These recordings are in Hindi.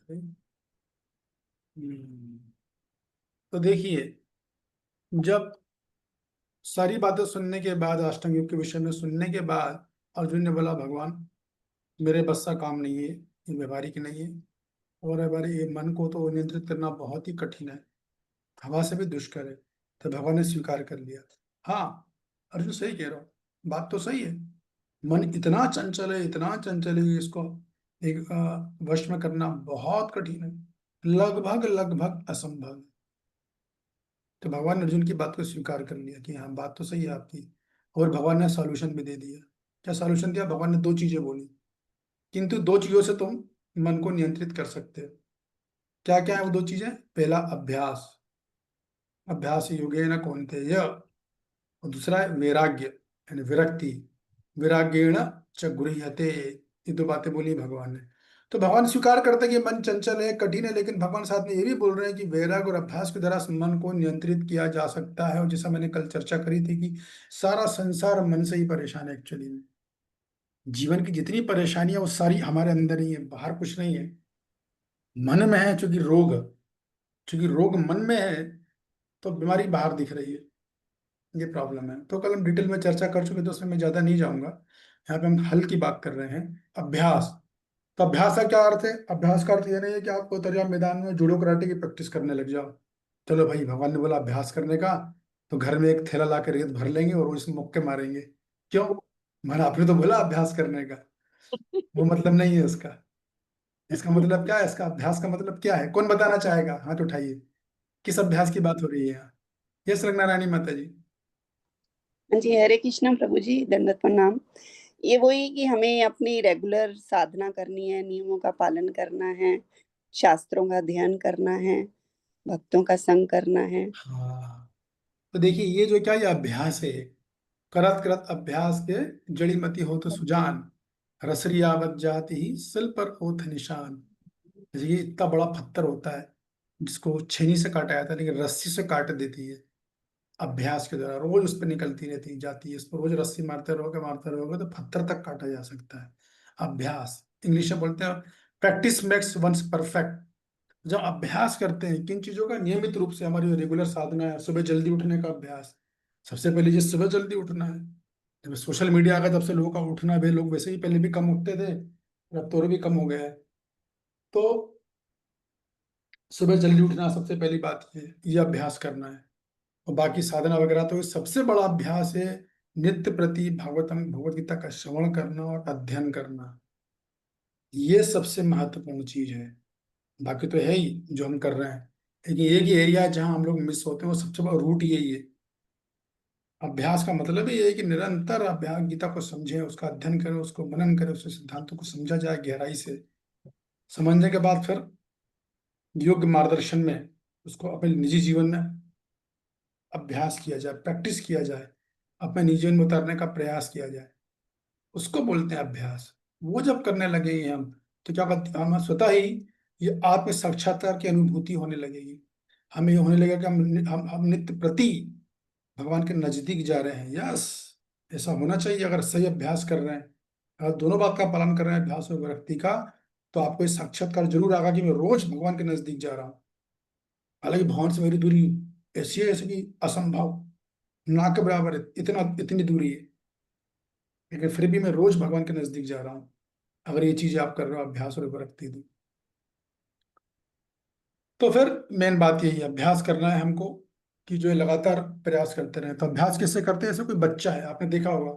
हम्म, तो देखिए, जब सारी बातें सुनने के बाद, अष्टम युग के विषय में सुनने के बाद, अर्जुन ने बोला भगवान मेरे बस का काम नहीं है, ये व्यवहारिक नहीं है, और हमारे ये मन को तो नियंत्रित करना बहुत ही कठिन है, हवा से भी दुष्कर है। तो भगवान ने स्वीकार कर लिया। हाँ, अर्जुन सही कह रहा हो, बात तो सही है। मन इतना चंचल है, इतना चंचल है कि इसको एक वश में करना बहुत कठिन है, लगभग लगभग असंभव है। तो भगवान ने अर्जुन की बात को स्वीकार कर लिया कि हाँ बात तो सही है आपकी। और भगवान ने सॉल्यूशन भी दे दिया। क्या सॉल्यूशन दिया? भगवान ने दो चीजें बोली, किंतु दो चीजों से तुम मन को नियंत्रित कर सकते हो। क्या क्या है वो दो चीजें? पहला अभ्यास, अभ्यास योगेन कौन्तेय, और दूसरा है वैराग्य यानी विरक्ति, विराग्येण च गृह्यते। ये दो बातें बोली भगवान ने। तो भगवान स्वीकार करते हैं कि मन चंचल है, कठिन है, लेकिन भगवान साथ में ये भी बोल रहे हैं कि वैराग्य और अभ्यास के द्वारा मन को नियंत्रित किया जा सकता है। और जैसा मैंने कल चर्चा करी थी कि सारा संसार मन से ही परेशान है एक्चुअली में। जीवन की जितनी परेशानियां वो सारी हमारे अंदर ही है, बाहर कुछ नहीं है। मन में है चूंकि रोग, चूंकि रोग मन में है, तो बीमारी बाहर दिख रही है। ये प्रॉब्लम है। तो कल हम डिटेल में चर्चा कर चुके, तो उसमें मैं ज्यादा नहीं जाऊंगा। यहाँ पे हम हल की बात कर रहे हैं। अभ्यास। तो अभ्यास का क्या अर्थ है? अभ्यास का अर्थ ये नहीं है कि आप उतर मैदान में जूडो कराटे की प्रैक्टिस करने लग जाओ। चलो भाई, भगवान ने बोला अभ्यास करने का, तो घर में एक थैला ला के रेत भर लेंगे और उसमें मुक्के मारेंगे। क्यों? मैंने आपने तो बोला अभ्यास करने का। वो मतलब नहीं है उसका। इसका मतलब क्या है? इसका अभ्यास का मतलब क्या है? कौन बताना चाहेगा? हाथ उठाइए। किस अभ्यास की बात हो रही है यहाँ? ये नारायणी माता जी। हाँ जी, हरे कृष्णा प्रभु जी, दंडवत प्रणाम। ये वही कि हमें अपनी रेगुलर साधना करनी है, नियमों का पालन करना है, शास्त्रों का अध्ययन करना है, भक्तों का संग करना है। हाँ, तो देखिए ये जो क्या, ये अभ्यास है। करत करत अभ्यास के जड़ी मति हो तो सुजान, रसरियावत जाति ही सिल पर ओथ निशान। जैसे ये इतना बड़ा पत्थर होता है जिसको छेनी से काटा जाता है, लेकिन रस्सी से काट देती है अभ्यास के द्वारा। रोज उस पर निकलती रहती जाती है, उस पर रोज रस्सी मारते रहोगे तो पत्थर तक काटा जा सकता है। अभ्यास, इंग्लिश में बोलते हैं प्रैक्टिस मेक्स वंस परफेक्ट। जब अभ्यास करते हैं किन चीजों का, नियमित रूप से हमारी रेगुलर साधना है, सुबह जल्दी उठने का अभ्यास। सबसे पहले जी सुबह जल्दी उठना है। जब सोशल मीडिया आ गया तब से लोगों का उठना भी, लोग वैसे ही पहले भी कम उठते थे, अब तो और भी कम हो गया है। तो सुबह जल्दी उठना सबसे पहली बात, ये अभ्यास करना है। और बाकी साधना वगैरह तो ये सबसे बड़ा अभ्यास है। नित्य प्रति भागवतम भगवत गीता का श्रवण करना और अध्ययन करना, ये सबसे महत्वपूर्ण चीज है। बाकी तो है ही जो हम कर रहे हैं, लेकिन एक ही एरिया है जहाँ हम लोग मिस होते हैं, वो सबसे बड़ा रूट यही है। अभ्यास का मतलब ही ये है कि निरंतर अभ्यास, गीता को समझें, उसका अध्ययन करें, उसको मनन करें, उसके सिद्धांतों को समझा जाए गहराई से। समझने के बाद फिर योग्य मार्गदर्शन में उसको अपने निजी जीवन में अभ्यास किया जाए, प्रैक्टिस किया जाए, अपने निजी जीवन में उतारने का प्रयास किया जाए, उसको बोलते हैं अभ्यास। वो जब करने लगेंगे हम, तो क्या करते, हम स्वतः ही ये आत्म साक्षात्कार की अनुभूति होने लगेगी। हमें ये होने लगेगा कि हम नित्य प्रति भगवान के नजदीक जा रहे हैं। यस, ऐसा होना चाहिए। अगर सही अभ्यास कर रहे हैं, अगर दोनों बात का पालन कर रहे हैं, अभ्यास और विरक्ति का, तो आपको ये साक्षात्कार जरूर आएगा कि मैं रोज भगवान के नजदीक जा रहा हूँ। हालांकि भगवान से मेरी दूरी ऐसी है जैसे कि असंभव, ना के बराबर है, इतना इतनी दूरी है, लेकिन फिर भी मैं रोज भगवान के नजदीक जा रहा हूँ। अगर ये चीजें आप कर रहे हो, अभ्यास और विरक्ति तो फिर मेन बात यही है, अभ्यास करना है हमको, कि जो है लगातार प्रयास करते रहे। तो अभ्यास किससे करते हैं? ऐसे कोई बच्चा है, आपने देखा होगा,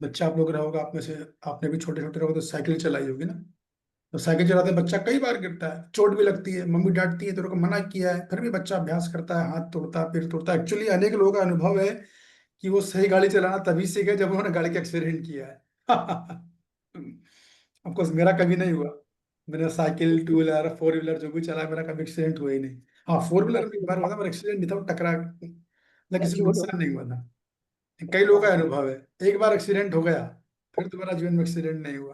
बच्चा आप लोग रहा होगा, आप में से आपने भी छोटे छोटे रहोगे तो साइकिल चलाई होगी ना। तो साइकिल चलाते बच्चा कई बार गिरता है, चोट भी लगती है, मम्मी डांटती है, तेरे को मना किया है, फिर भी बच्चा अभ्यास करता है, हाथ तोड़ता है, पैर तोड़ता है। एक्चुअली अनेक लोगों का अनुभव है कि वो सही गाड़ी चलाना तभी सीखे जब उन्होंने गाड़ी का एक्सीडेंट किया है। ऑफकोर्स मेरा कभी नहीं हुआ। मैंने cycle, two wheeler, four wheeler जो भी चला, मेरा कभी एक्सीडेंट हुआ ही नहीं। हाँ, फोर व्हीलर में एक बार हुआ था, मेरा एक्सीडेंट नहीं था, वो टकरा ना, किसी को झूठ नुकसान नहीं हुआ था। कई लोगों का अनुभव है, एक बार एक्सीडेंट हो गया, फिर दोबारा जीवन में एक्सीडेंट नहीं हुआ,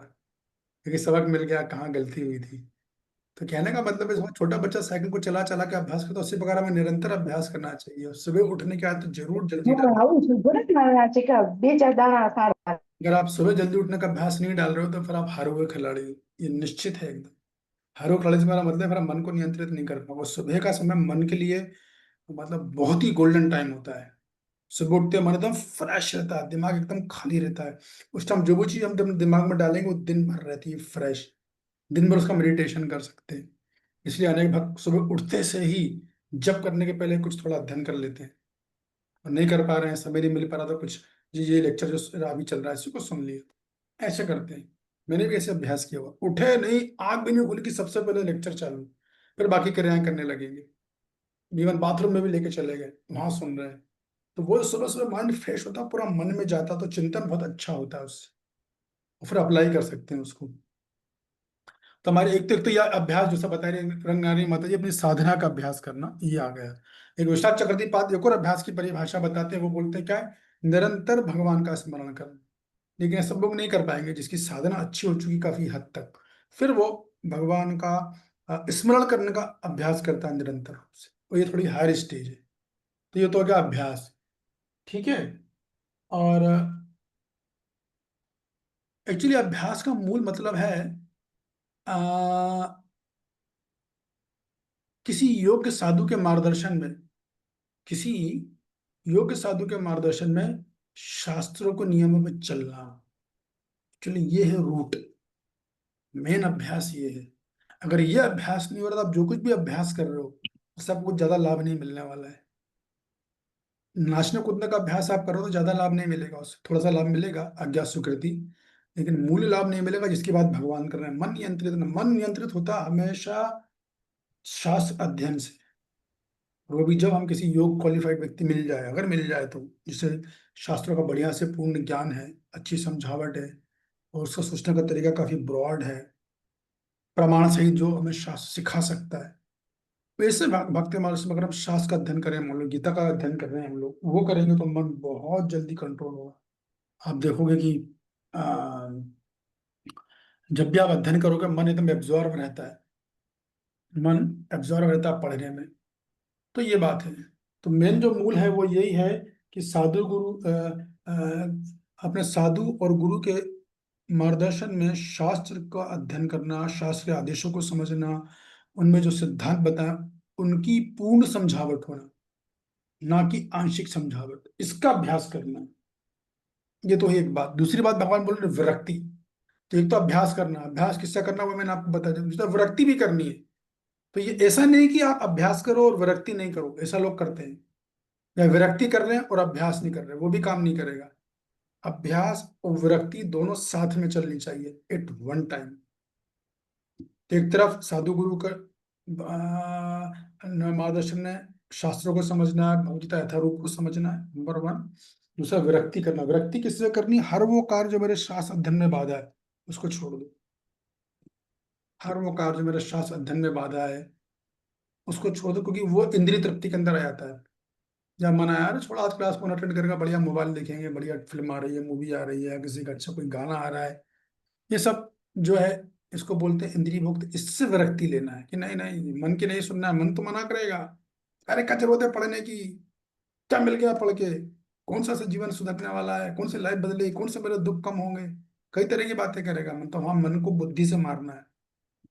क्योंकि सबक मिल गया कहाँ गलती हुई थी। तो कहने का मतलब है, छोटा बच्चा साइकिल को चला चला के अभ्यास करता है, उसी प्रकार हमें निरंतर अभ्यास करना चाहिए। और सुबह उठने के बाद तो जरूर जल्दी डालें। આવું છું ભરત મારા છે કે બે ચાર દાણા સારા अगर आप सुबह जल्दी उठने का अभ्यास नहीं डाल रहे हो तो फिर आप हारे हुए खिलाड़ी हो, ये निश्चित है एकदम। हर वो 48 मेरा मतलब मेरा मन को नियंत्रित नहीं कर पाऊंगा। सुबह का समय मन के लिए मतलब बहुत ही गोल्डन टाइम होता है। सुबह उठते मन एकदम फ्रेश रहता है, दिमाग एकदम खाली रहता है। उस टाइम जो वो चीज हम दिमाग में डालेंगे वो दिन भर रहती है फ्रेश। दिन भर उसका मेडिटेशन कर सकते हैं। इसलिए अनेक भक्त सुबह उठते से ही जप करने के पहले कुछ थोड़ा अध्ययन कर लेते हैं। और नहीं कर पा रहे हैं, समय नहीं मिल पा रहा, तो कुछ जी ये लेक्चर जो अभी चल रहा है इसी को सुन लिया, ऐसे करते हैं। मैंने भी ऐसे अभ्यास किया हुआ, उठे नहीं आंख भी नहीं खुली कि सबसे पहले लेक्चर चालू, फिर बाकी क्रियाएं करने लगेंगे। इवन बाथरूम में भी लेके चले गए, वहां सुन रहे हैं। तो वो सुबह सुबह माइंड फ्रेश होता, पूरा मन में जाता, तो चिंतन बहुत अच्छा होता है उससे। और फिर अप्लाई कर सकते हैं उसको। तो हमारे एक तो यह अभ्यास जो सब बता रहे रंगनारी माता जी, अपनी साधना का अभ्यास करना, ये आ गया। एक विश्वनाथ चक्रवर्ती पाद एक और अभ्यास की परिभाषा बताते हैं, वो बोलते हैं क्या है, निरंतर भगवान का स्मरण करना। लेकिन ये सब लोग नहीं कर पाएंगे, जिसकी साधना अच्छी हो चुकी काफी हद तक, फिर वो भगवान का स्मरण करने का अभ्यास करता है निरंतर रूप से। तो ये थोड़ी हायर स्टेज है। तो ये तो हो गया अभ्यास, ठीक है। और एक्चुअली अभ्यास का मूल मतलब है आ, किसी योग्य साधु के मार्गदर्शन में, किसी योग्य साधु के मार्गदर्शन में शास्त्रों को नियमों में चलना। एक्चुअली ये है रूट, मेन अभ्यास ये है। अगर ये अभ्यास नहीं हो रहा तो आप जो कुछ भी अभ्यास कर रहे हो उससे आपको कुछ ज्यादा लाभ नहीं मिलने वाला है। नाचने कूदने का अभ्यास आप करो तो ज्यादा लाभ नहीं मिलेगा, उससे थोड़ा सा लाभ मिलेगा अज्ञात सुकृति, लेकिन मूल लाभ नहीं मिलेगा जिसकी बात भगवान कर रहे हैं। मन नियंत्रित होता हमेशा शास्त्र अध्ययन से। वो भी जब हम किसी योग क्वालिफाइड व्यक्ति मिल जाए, अगर मिल जाए तो, जिसे शास्त्रों का बढ़िया से पूर्ण ज्ञान है, अच्छी समझावट है, और उसका सोचने का तरीका काफी ब्रॉड है, प्रमाण सहित जो हमें शास्त्र सिखा सकता है। वैसे भक्ति मार्ग से अगर हम शास्त्र का अध्ययन करें, मान लो गीता का अध्ययन कर रहे हैं हम लोग, वो करेंगे तो मन बहुत जल्दी कंट्रोल होगा। आप देखोगे कि आ, जब भी आप अध्ययन करोगे मन एकदम एब्जॉर्व रहता है, मन एब्जॉर्व रहता है पढ़ने में। तो ये बात है। तो मेन जो मूल है वो यही है कि साधु गुरु अपने साधु और गुरु के मार्गदर्शन में शास्त्र का अध्ययन करना, शास्त्र के आदेशों को समझना, उनमें जो सिद्धांत बताए उनकी पूर्ण समझावट होना, ना कि आंशिक समझावट, इसका अभ्यास करना। ये तो एक बात। दूसरी बात भगवान बोल रहे विरक्ति। तो एक तो अभ्यास करना, अभ्यास किससे करना वो मैंने आपको बता दिया, दूसरा विरक्ति भी करनी है। तो ये ऐसा नहीं कि आप अभ्यास करो और विरक्ति नहीं करो, ऐसा लोग करते हैं, या विरक्ति कर रहे हैं और अभ्यास नहीं कर रहे, वो भी काम नहीं करेगा। अभ्यास और विरक्ति दोनों साथ में चलनी चाहिए एट वन टाइम। तो एक तरफ साधु गुरु का मार्गदर्शन ने शास्त्रों को समझना है, भगवगीता यथारूप को समझना है, नंबर वन। दूसरा विरक्ति करना। विरक्ति किससे करनी? हर वो कार्य जो मेरे शास्त्र अध्ययन में बाधा है उसको छोड़ दो। हर वो कार्य जो मेरे शास्त्र अध्ययन में बाधा है उसको छोड़ दो, क्योंकि वो इंद्रिय तृप्ति के अंदर आ जाता है। जब मन आया अरे छोड़ा, आज क्लास कौन अटेंड करेगा, बढ़िया मोबाइल देखेंगे, बढ़िया फिल्म आ रही है, मूवी आ रही है, किसी का अच्छा कोई गाना आ रहा है, ये सब जो है इसको बोलते हैं इंद्रिय भोक्त। इससे विरक्ति लेना है कि नहीं नहीं मन की नहीं सुनना है, मन तो मना करेगा, अरे क्या जरूरत है पढ़ने की, क्या मिल गया पढ़ के, कौन सा से जीवन सुधरने वाला है, कौन से लाइफ बदलेगी, कौन से मेरे दुख कम होंगे, कई तरह की बातें करेगा मन। तो हाँ, मन को बुद्धि से मारना है।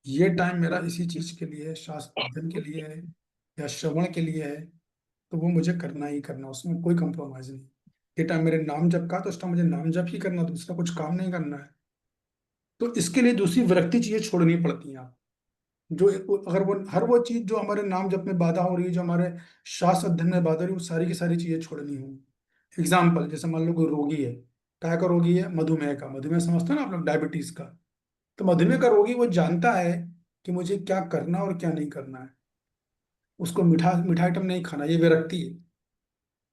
ये टाइम मेरा इसी चीज के लिए है, शास्त्र अध्ययन के लिए है या श्रवण के लिए है, तो वो मुझे करना ही करना, उसमें कोई कंप्रोमाइज नहीं। ये टाइम मेरे नाम जप का, तो उस टाइम मुझे नाम जप ही करना, दूसरा कुछ काम नहीं करना है। तो इसके लिए दूसरी विरक्ति चीजें छोड़नी पड़ती हैं आप। जो अगर वो हर वो चीज जो हमारे नाम जप में बाधा हो रही है, जो हमारे शास्त्र अध्ययन में बाधा हो रही है, वो सारी की सारी चीजें छोड़नी हो। एग्जाम्पल, जैसे मान लो कोई रोगी है, क्या का रोगी है? मधुमेह का। मधुमेह समझते हो ना आप लोग, डायबिटीज का। तो मधुमेह का रोगी वो जानता है कि मुझे क्या करना और क्या नहीं करना है। उसको मीठा मीठा आइटम नहीं खाना, ये विरक्ति है।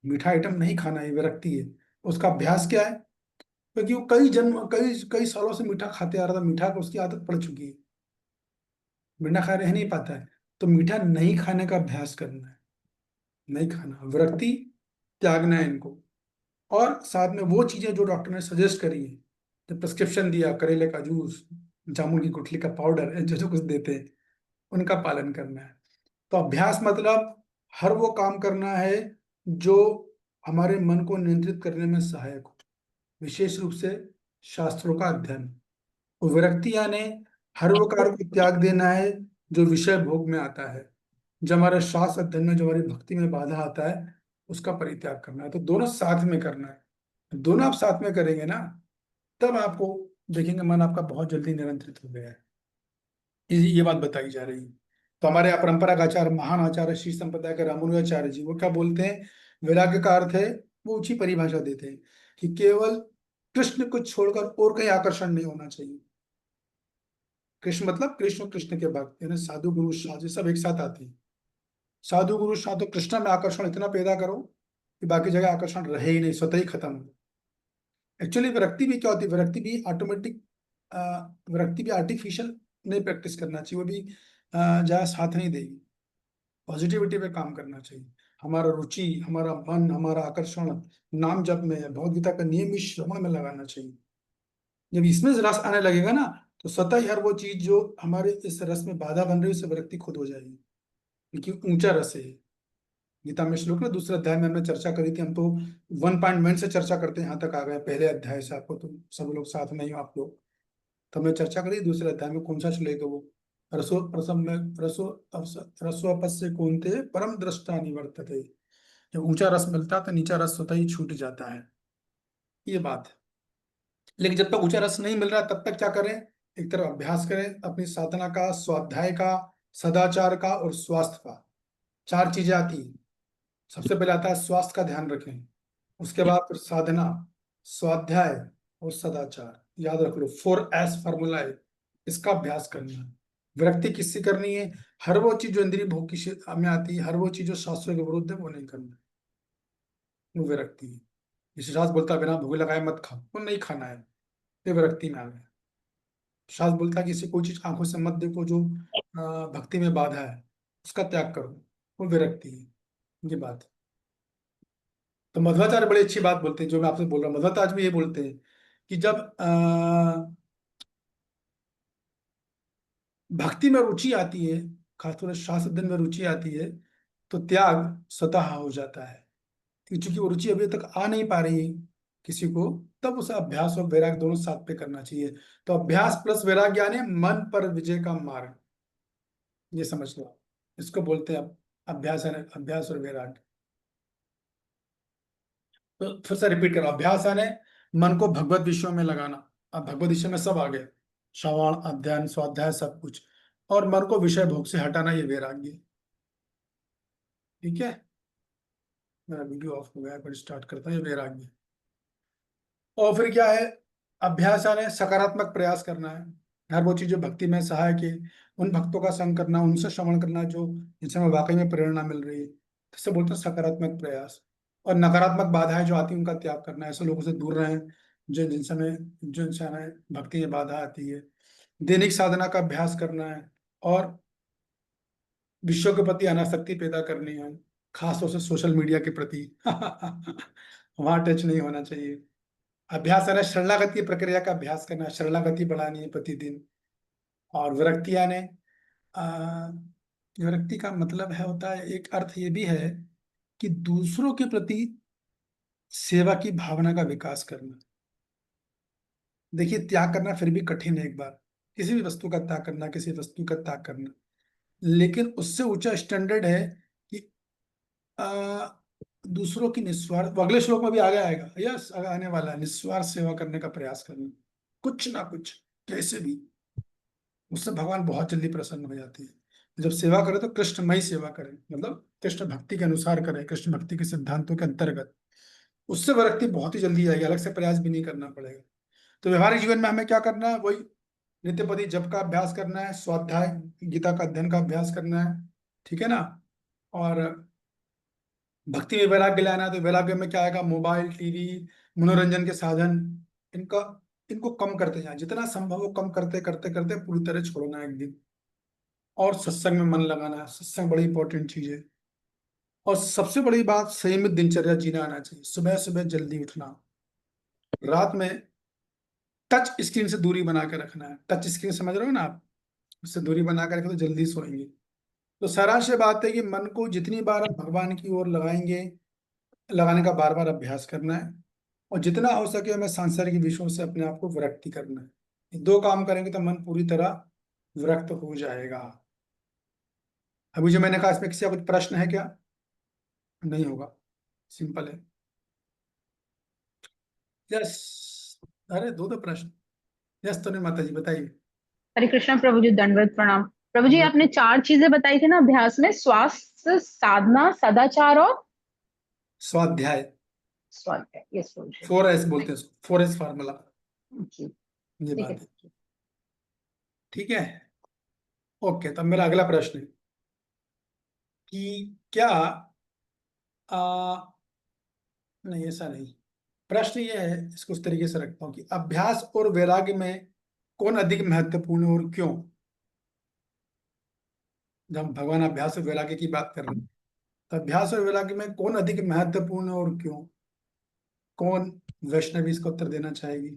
मीठा आइटम नहीं खाना, ये विरक्ति है। उसका अभ्यास क्या है? क्योंकि वो कई कई सालों से मीठा खाते आ रहा था, मीठा को उसकी आदत पड़ चुकी है, बिना खाए रह नहीं पाता है। तो मीठा नहीं खाने का अभ्यास करना है, नहीं खाना, विरक्ति त्यागना है इनको। और साथ में वो चीजें जो डॉक्टर ने सजेस्ट करी है, जो प्रिस्क्रिप्शन दिया, करेले का जूस, जामुन की गुठली का पाउडर, जो जो कुछ देते हैं, उनका पालन करना है। तो अभ्यास मतलब हर वो काम करना है जो हमारे मन को नियंत्रित करने में सहायक हो, विशेष रूप से शास्त्रों का अध्ययन। और विरक्ति यानी हर वो कार्य को त्याग देना है जो विषय भोग में आता है, जब हमारे शास्त्र अध्ययन में, जो हमारी भक्ति में बाधा आता है, उसका परित्याग करना है। तो दोनों साथ में करना है। दोनों आप साथ में करेंगे ना, तब आपको देखेंगे मन आपका बहुत जल्दी नियंत्रित हो गया है। ये बात बताई जा रही है। तो हमारे यहाँ परंपरा का आचार्य, महान आचार्य श्री संप्रदाय के रामानुजाचार्य जी, वो क्या बोलते हैं, वैराग्य का अर्थ है, वो ऊंची परिभाषा देते हैं कि केवल कृष्ण को छोड़कर और कहीं आकर्षण नहीं होना चाहिए। कृष्ण मतलब कृष्ण, कृष्ण के भक्त, यानी साधु गुरु साधु सब एक साथ आते हैं। साधु गुरु साधु कृष्ण में आकर्षण इतना पैदा करो कि बाकी जगह आकर्षण रहे ही नहीं, स्वतः ही खत्म हो। एक्चुअली विरक्ति भी क्या होती है, विरक्ति भी ऑटोमेटिक, विरक्ति भी आर्टिफिशियल नहीं प्रैक्टिस करना चाहिए, वो भी ज्यादा साथ नहीं देगी। पॉजिटिविटी पे काम करना चाहिए। हमारा रुचि, हमारा मन, हमारा आकर्षण नाम जप में, भगवद गीता का नियमित श्रवण में लगाना चाहिए। जब इसमें रस आने लगेगा ना, तो स्वतः ही हर वो चीज जो हमारे इस रस में बाधा बन रही है, उससे विरक्ति खुद हो जाएगी, क्योंकि ऊंचा रस है। गीता में श्लोक ना दूसरे अध्याय में हमने चर्चा करी थी, हम तो 1.1 से चर्चा करते हैं, यहाँ तक आ गए पहले अध्याय से। आपको तो सब लोग साथ में ही हो आप लोग, तो हमने चर्चा करी दूसरे अध्याय में, कौन सा श्लोक है वो, रसो प्रसम में रसो अपस्य कौन्ते परम दृष्टा निवर्तते। जब ऊंचा रस मिलता है तो नीचा रस स्वतः ही छूट जाता है, ये बात है। लेकिन जब तक ऊंचा रस नहीं मिल रहा, तब तक क्या करें, एक तरफ अभ्यास करें अपनी साधना का, स्वाध्याय का, सदाचार का और स्वास्थ्य का। 4 चीजें आती हैं। सबसे पहले आता है स्वास्थ्य का ध्यान रखें, उसके बाद फिर साधना, स्वाध्याय और सदाचार। याद रख लो, 4S फॉर्मूला है, इसका अभ्यास करना है। विरक्ति किससे करनी है, हर वो चीज जो इंद्रिय भोग की में आती है, हर वो चीज जो शास्त्रों के विरुद्ध है, वो नहीं करना है, वो विरक्ति है। जैसे शास्त्र बोलता है बिना भूख लगाए मत खाओ, वो नहीं खाना है, ये विरक्ति में आ गया। शास्त्र बोलता है किसी कोई चीज आंखों से मत देखो जो भक्ति में बाधा है, उसका त्याग करो, वो विरक्ति है, ये बात। तो मध्वाचार्य बड़ी अच्छी बात बोलते हैं, जो मैं आपसे बोल रहा हूँ। मध्वाचार्य भी ये बोलते हैं कि जब भक्ति में रुचि आती है, खासतौर से शास्त्र अध्ययन में रुचि आती है, तो त्याग स्वतः हो जाता है। क्योंकि वो रुचि अभी तक आ नहीं पा रही है किसी को, तब उसे अभ्यास और वैराग्य दोनों साथ पे करना चाहिए। तो अभ्यास प्लस वैराग्य यानी मन पर विजय का मार्ग, ये समझ लो, इसको बोलते हैं अभ्यास, है अभ्यास और वैराग्य। तो फिर से रिपीट करो, अभ्यास यानी मन को भगवत विषयों में लगाना। अब भगवत विषय में सब आ गए, श्रवण, अध्ययन, स्वाध्याय, सब कुछ। और मन को विषय भोग से हटाना, ये वैराग्य है। ठीक है, मेरा वीडियो ऑफ हो गया है, पर स्टार्ट करता हूँ। ये वैराग्य। और फिर क्या है, अभ्यास यानी सकारात्मक प्रयास करना है। हर वो चीज जो भक्ति में सहायक है, उन भक्तों का संग करना, उनसे श्रवण करना जो जिनसे हमें वाकई में प्रेरणा मिल रही है, जिससे बोलते हैं सकारात्मक प्रयास। और नकारात्मक बाधाएं जो आती हैं, उनका त्याग करना है, ऐसे लोगों से दूर रहें जिनसे हमें भक्ति में बाधा आती है। दैनिक साधना का अभ्यास करना है, और विश्व के प्रति अनासक्ति पैदा करनी है, खासतौर से सोशल मीडिया के प्रति वहां टच नहीं होना चाहिए। अभ्यास है ना, शरणागति प्रक्रिया का अभ्यास करना है, शरणागति बढ़ानी है प्रतिदिन। और विरक्ति यानी विरक्ति का मतलब है, होता है, एक अर्थ ये भी है कि दूसरों के प्रति सेवा की भावना का विकास करना। देखिए, त्याग करना फिर भी कठिन है, एक बार किसी भी वस्तु का त्याग करना, किसी वस्तु का त्याग करना, लेकिन उससे ऊंचा स्टैंडर्ड है कि आ, दूसरों की निस्वार्थ, वो अगले श्लोक में भी आगे आएगा, यस आने वाला है, निस्वार्थ सेवा करने का प्रयास करना, कुछ ना कुछ कैसे भी। उससे भगवान बहुत जल्दी प्रसन्न हो जाते हैं। जब सेवा करें तो कृष्णमयी सेवा करें, मतलब कृष्ण भक्ति के अनुसार करें, कृष्ण भक्ति के सिद्धांतों के अंतर्गत। उससे विरक्ति बहुत ही जल्दी आएगी, अलग से प्रयास भी नहीं करना पड़ेगा। तो व्यवहारिक जीवन में हमें क्या करना है, वही नित्यपति जप का अभ्यास करना है, स्वाध्याय गीता का अध्ययन का अभ्यास करना है, ठीक है ना। और भक्ति में वैराग्य लाना है, तो वैराग्य में क्या आएगा, मोबाइल, टीवी, मनोरंजन के साधन, इनका इनको कम करते जाए, जितना संभव हो कम करते करते करते पूरी तरह छोड़ना है एक दिन। और सत्संग में मन लगाना है, सत्संग बड़ी इंपॉर्टेंट चीज है। और सबसे बड़ी बात, संयमित दिनचर्या जीना आना चाहिए, सुबह सुबह जल्दी उठना, रात में टच स्क्रीन से दूरी बना के रखना है। टच स्क्रीन समझ रहे हो ना आप, उससे दूरी बना के रखें तो जल्दी सोएंगे। तो सारांश ये बात है कि मन को जितनी बार आप भगवान की ओर लगाएंगे, लगाने का बार बार अभ्यास करना है। और जितना हो सके हमें सांसारिक विषयों से अपने आप को विरक्ति करना है। ये 2 काम करेंगे तो मन पूरी तरह विरक्त हो जाएगा। अभी जो मैंने कहा इसमें किसी का कुछ प्रश्न है क्या? नहीं होगा, सिंपल है। यस, अरे दो प्रश्न। यस, तो नहीं माता जी बताइए। हरे कृष्णा प्रभु जी, दंडवत प्रणाम। प्रभु जी, दंडवत। आपने 4 चीजें बताई थी ना अभ्यास में, स्वास्थ्य, साधना, सदाचार और स्वाध्याय। स्वाध्याय। यस प्रभु जी। 4S बोलते हैं उसको, 4S फार्मूला, जी, ये ठीक है बात है। प्रभु जी। ठीक है। ओके, तब मेरा अगला प्रश्न है कि क्या आ, नहीं ऐसा नहीं, प्रश्न ये है, इसको उस तरीके से रखता हूँ कि अभ्यास और वैराग्य में कौन अधिक महत्वपूर्ण है और क्यों? जब हम भगवान अभ्यास और वैराग्य की बात कर रहे हैं, तो अभ्यास और वैराग्य में कौन अधिक महत्वपूर्ण है और क्यों? कौन वैष्णवी इसको उत्तर देना चाहेगी?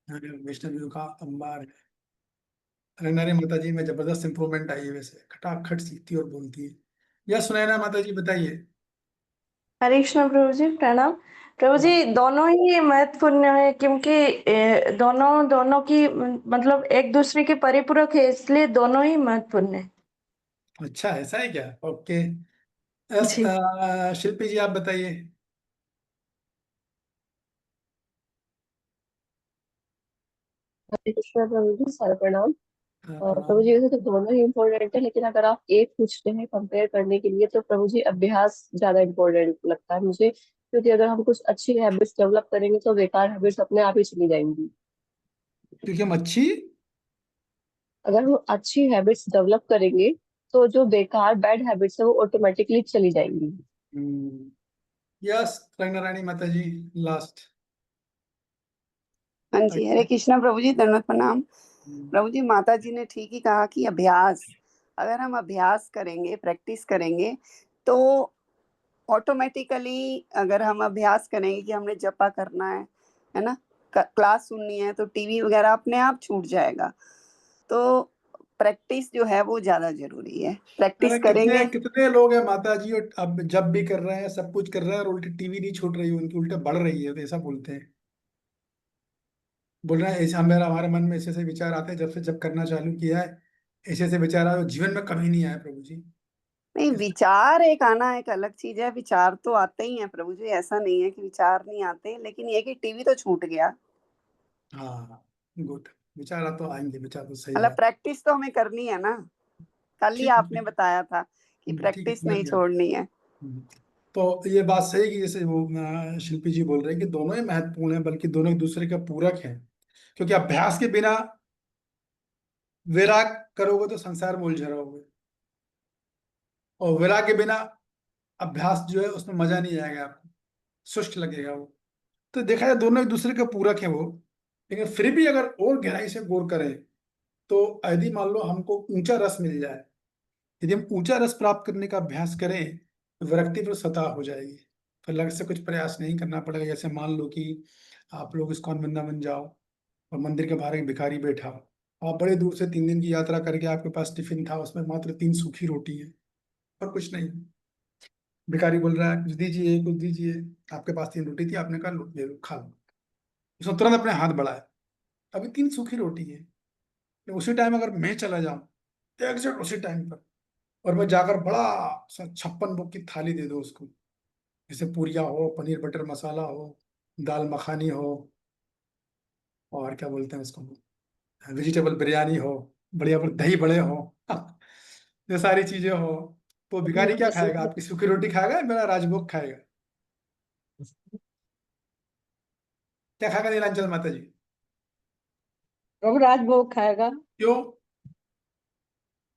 अरे वैष्णवियों का अंबार है। अरे नारी माता जी में जबरदस्त इंप्रूवमेंट आई है, वैसे खटाखट सीखती और बोलती है। यह सुनैना माता जी बताइए। हरे कृष्ण प्रभु जी, प्रणाम। प्रभु जी, दोनों ही महत्वपूर्ण है क्योंकि दोनों दोनों की मतलब एक दूसरे के परिपूरक है, इसलिए दोनों ही महत्वपूर्ण है। अच्छा, ऐसा है क्या? ओके। यस, जी। शिल्पी जी आप बताइए। हरे कृष्णा प्रभु जी, सर प्रणाम। प्रभु प्रणाम। जी, वैसे तो दोनों ही इम्पोर्टेंट है, लेकिन अगर आप एक पूछते हैं कंपेयर करने के लिए, तो प्रभु जी अभ्यास ज्यादा इम्पोर्टेंट लगता है मुझे, क्योंकि अगर हम कुछ अच्छी हैबिट्स डेवलप करेंगे तो बेकार हैबिट्स अपने आप ही चली जाएंगी। क्योंकि हम अच्छी। अगर हम अच्छी हैबिट्स डेवलप करेंगे तो जो बेकार बैड हैबिट्स है वो ऑटोमेटिकली चली जाएंगी। यस, रंगनारायणी माता जी लास्ट। हाँ जी, हरे कृष्णा प्रभु जी, दंडवत प्रणाम। प्रभु जी, माता जी ने ठीक ही कहा कि अभ्यास, अगर हम अभ्यास करेंगे, प्रैक्टिस करेंगे, तो ऑटोमेटिकली अगर हम अभ्यास करेंगे कि हमने जपा करना है ना, क्लास सुननी है, तो टीवी वगैरह अपने आप छूट जाएगा। तो प्रैक्टिस जो है वो ज्यादा जरूरी है, अरे प्रैक्टिस कितने करेंगे। कितने लोग हैं माता जी, और अब जब भी कर रहे हैं, सब कुछ कर रहे हैं, और उल्टी टीवी नहीं छूट रही है उनकी, उल्टे बढ़ रही है, तो ऐसा बोलते हैं। बोल रहे हैं ऐसे हमारे मन में ऐसे ऐसे विचार आते हैं, जब से जब करना चालू किया है, ऐसे ऐसे विचार आए, जीवन में कभी नहीं आए प्रभु जी। नहीं, विचार एक आना एक अलग चीज है, विचार तो आते ही हैं प्रभु जी, ऐसा नहीं है कि विचार नहीं आते, लेकिन ये कि टीवी तो छूट गया। हाँ, गुड। विचार तो आएंगे, विचार तो सही मतलब है। प्रैक्टिस तो हमें करनी है ना, कल ही ठीक है, आपने बताया था कि ठीक है, प्रैक्टिस समझ नहीं गया। छोड़नी है। तो ये बात सही है कि जैसे वो शिल्पी जी बोल रहे हैं कि दोनों ही महत्वपूर्ण हैं, बल्कि दोनों एक दूसरे के पूरक हैं। क्योंकि अभ्यास के बिना वैराग करोगे तो संसार में उलझे रहोगे, और वैराग के बिना अभ्यास जो है उसमें मजा नहीं आएगा आपको, सुस्त लगेगा वो। तो देखा जाए दोनों एक दूसरे के पूरक हैं वो। लेकिन फिर भी अगर और गहराई से गौर करें, तो यदि मान लो हमको ऊंचा रस मिल जाए, यदि हम ऊंचा रस प्राप्त करने का अभ्यास करें, तो विरक्ति पर सतह हो जाएगी। फिर अलग से कुछ प्रयास नहीं करना पड़ेगा। जैसे मान लो कि आप लोग इस्कॉन वृंदावन जाओ, और मंदिर के बाहर एक भिखारी बैठा हो, आप बड़े दूर से 3 दिन की यात्रा करके आपके पास टिफिन था, उसमें मात्र 3 सूखी रोटी है और कुछ नहीं। भिखारी बोल रहा है कुछ दीजिए कुछ दीजिए। आपके पास 3 रोटी थी, आपने कहा लो, ले लो, खा लो। उसने तुरंत अपने हाथ बढ़ाया, अभी 3 सूखी रोटी है। तो उसी टाइम अगर मैं चला जाऊं, एग्जैक्ट उसी टाइम पर, और मैं जाकर बड़ा सा 56 भोग की थाली दे दो उसको, जैसे पूरियाँ हो, पनीर बटर मसाला हो, दाल मखानी हो, और क्या बोलते हैं उसको, वेजिटेबल बिरयानी हो, बढ़िया पर दही बड़े हो, ये सारी चीजें हो, तो भिखारी मेरा क्या खाएगा? पसंद आपकी सूखी रोटी खाएगा या मेरा राजभोग खाएगा? क्या खाएगा नीलांचल माता जी? प्रभु राजभोग खाएगा। क्यों?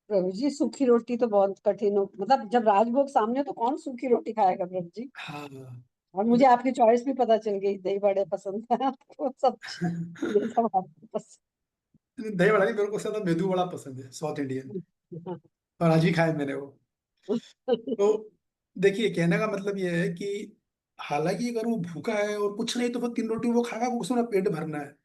प्रभु जी, सूखी रोटी तो बहुत कठिन हो, मतलब जब राजभोग सामने हो तो कौन सूखी रोटी खाएगा प्रभु जी। हाँ। और मुझे आपकी चॉइस भी पता चल गई, दही बड़े पसंद है आपको, सब ये सब आपको दही बड़ा नहीं, मेरे को ज्यादा मेदू बड़ा पसंद है, साउथ इंडियन, पसंद। और आज ही खाए मैंने वो। तो देखिए, कहने का मतलब ये है कि हालांकि अगर वो भूखा है और कुछ नहीं, तो वो 3 रोटी वो खाएगा, उसको ना पेट भरना है।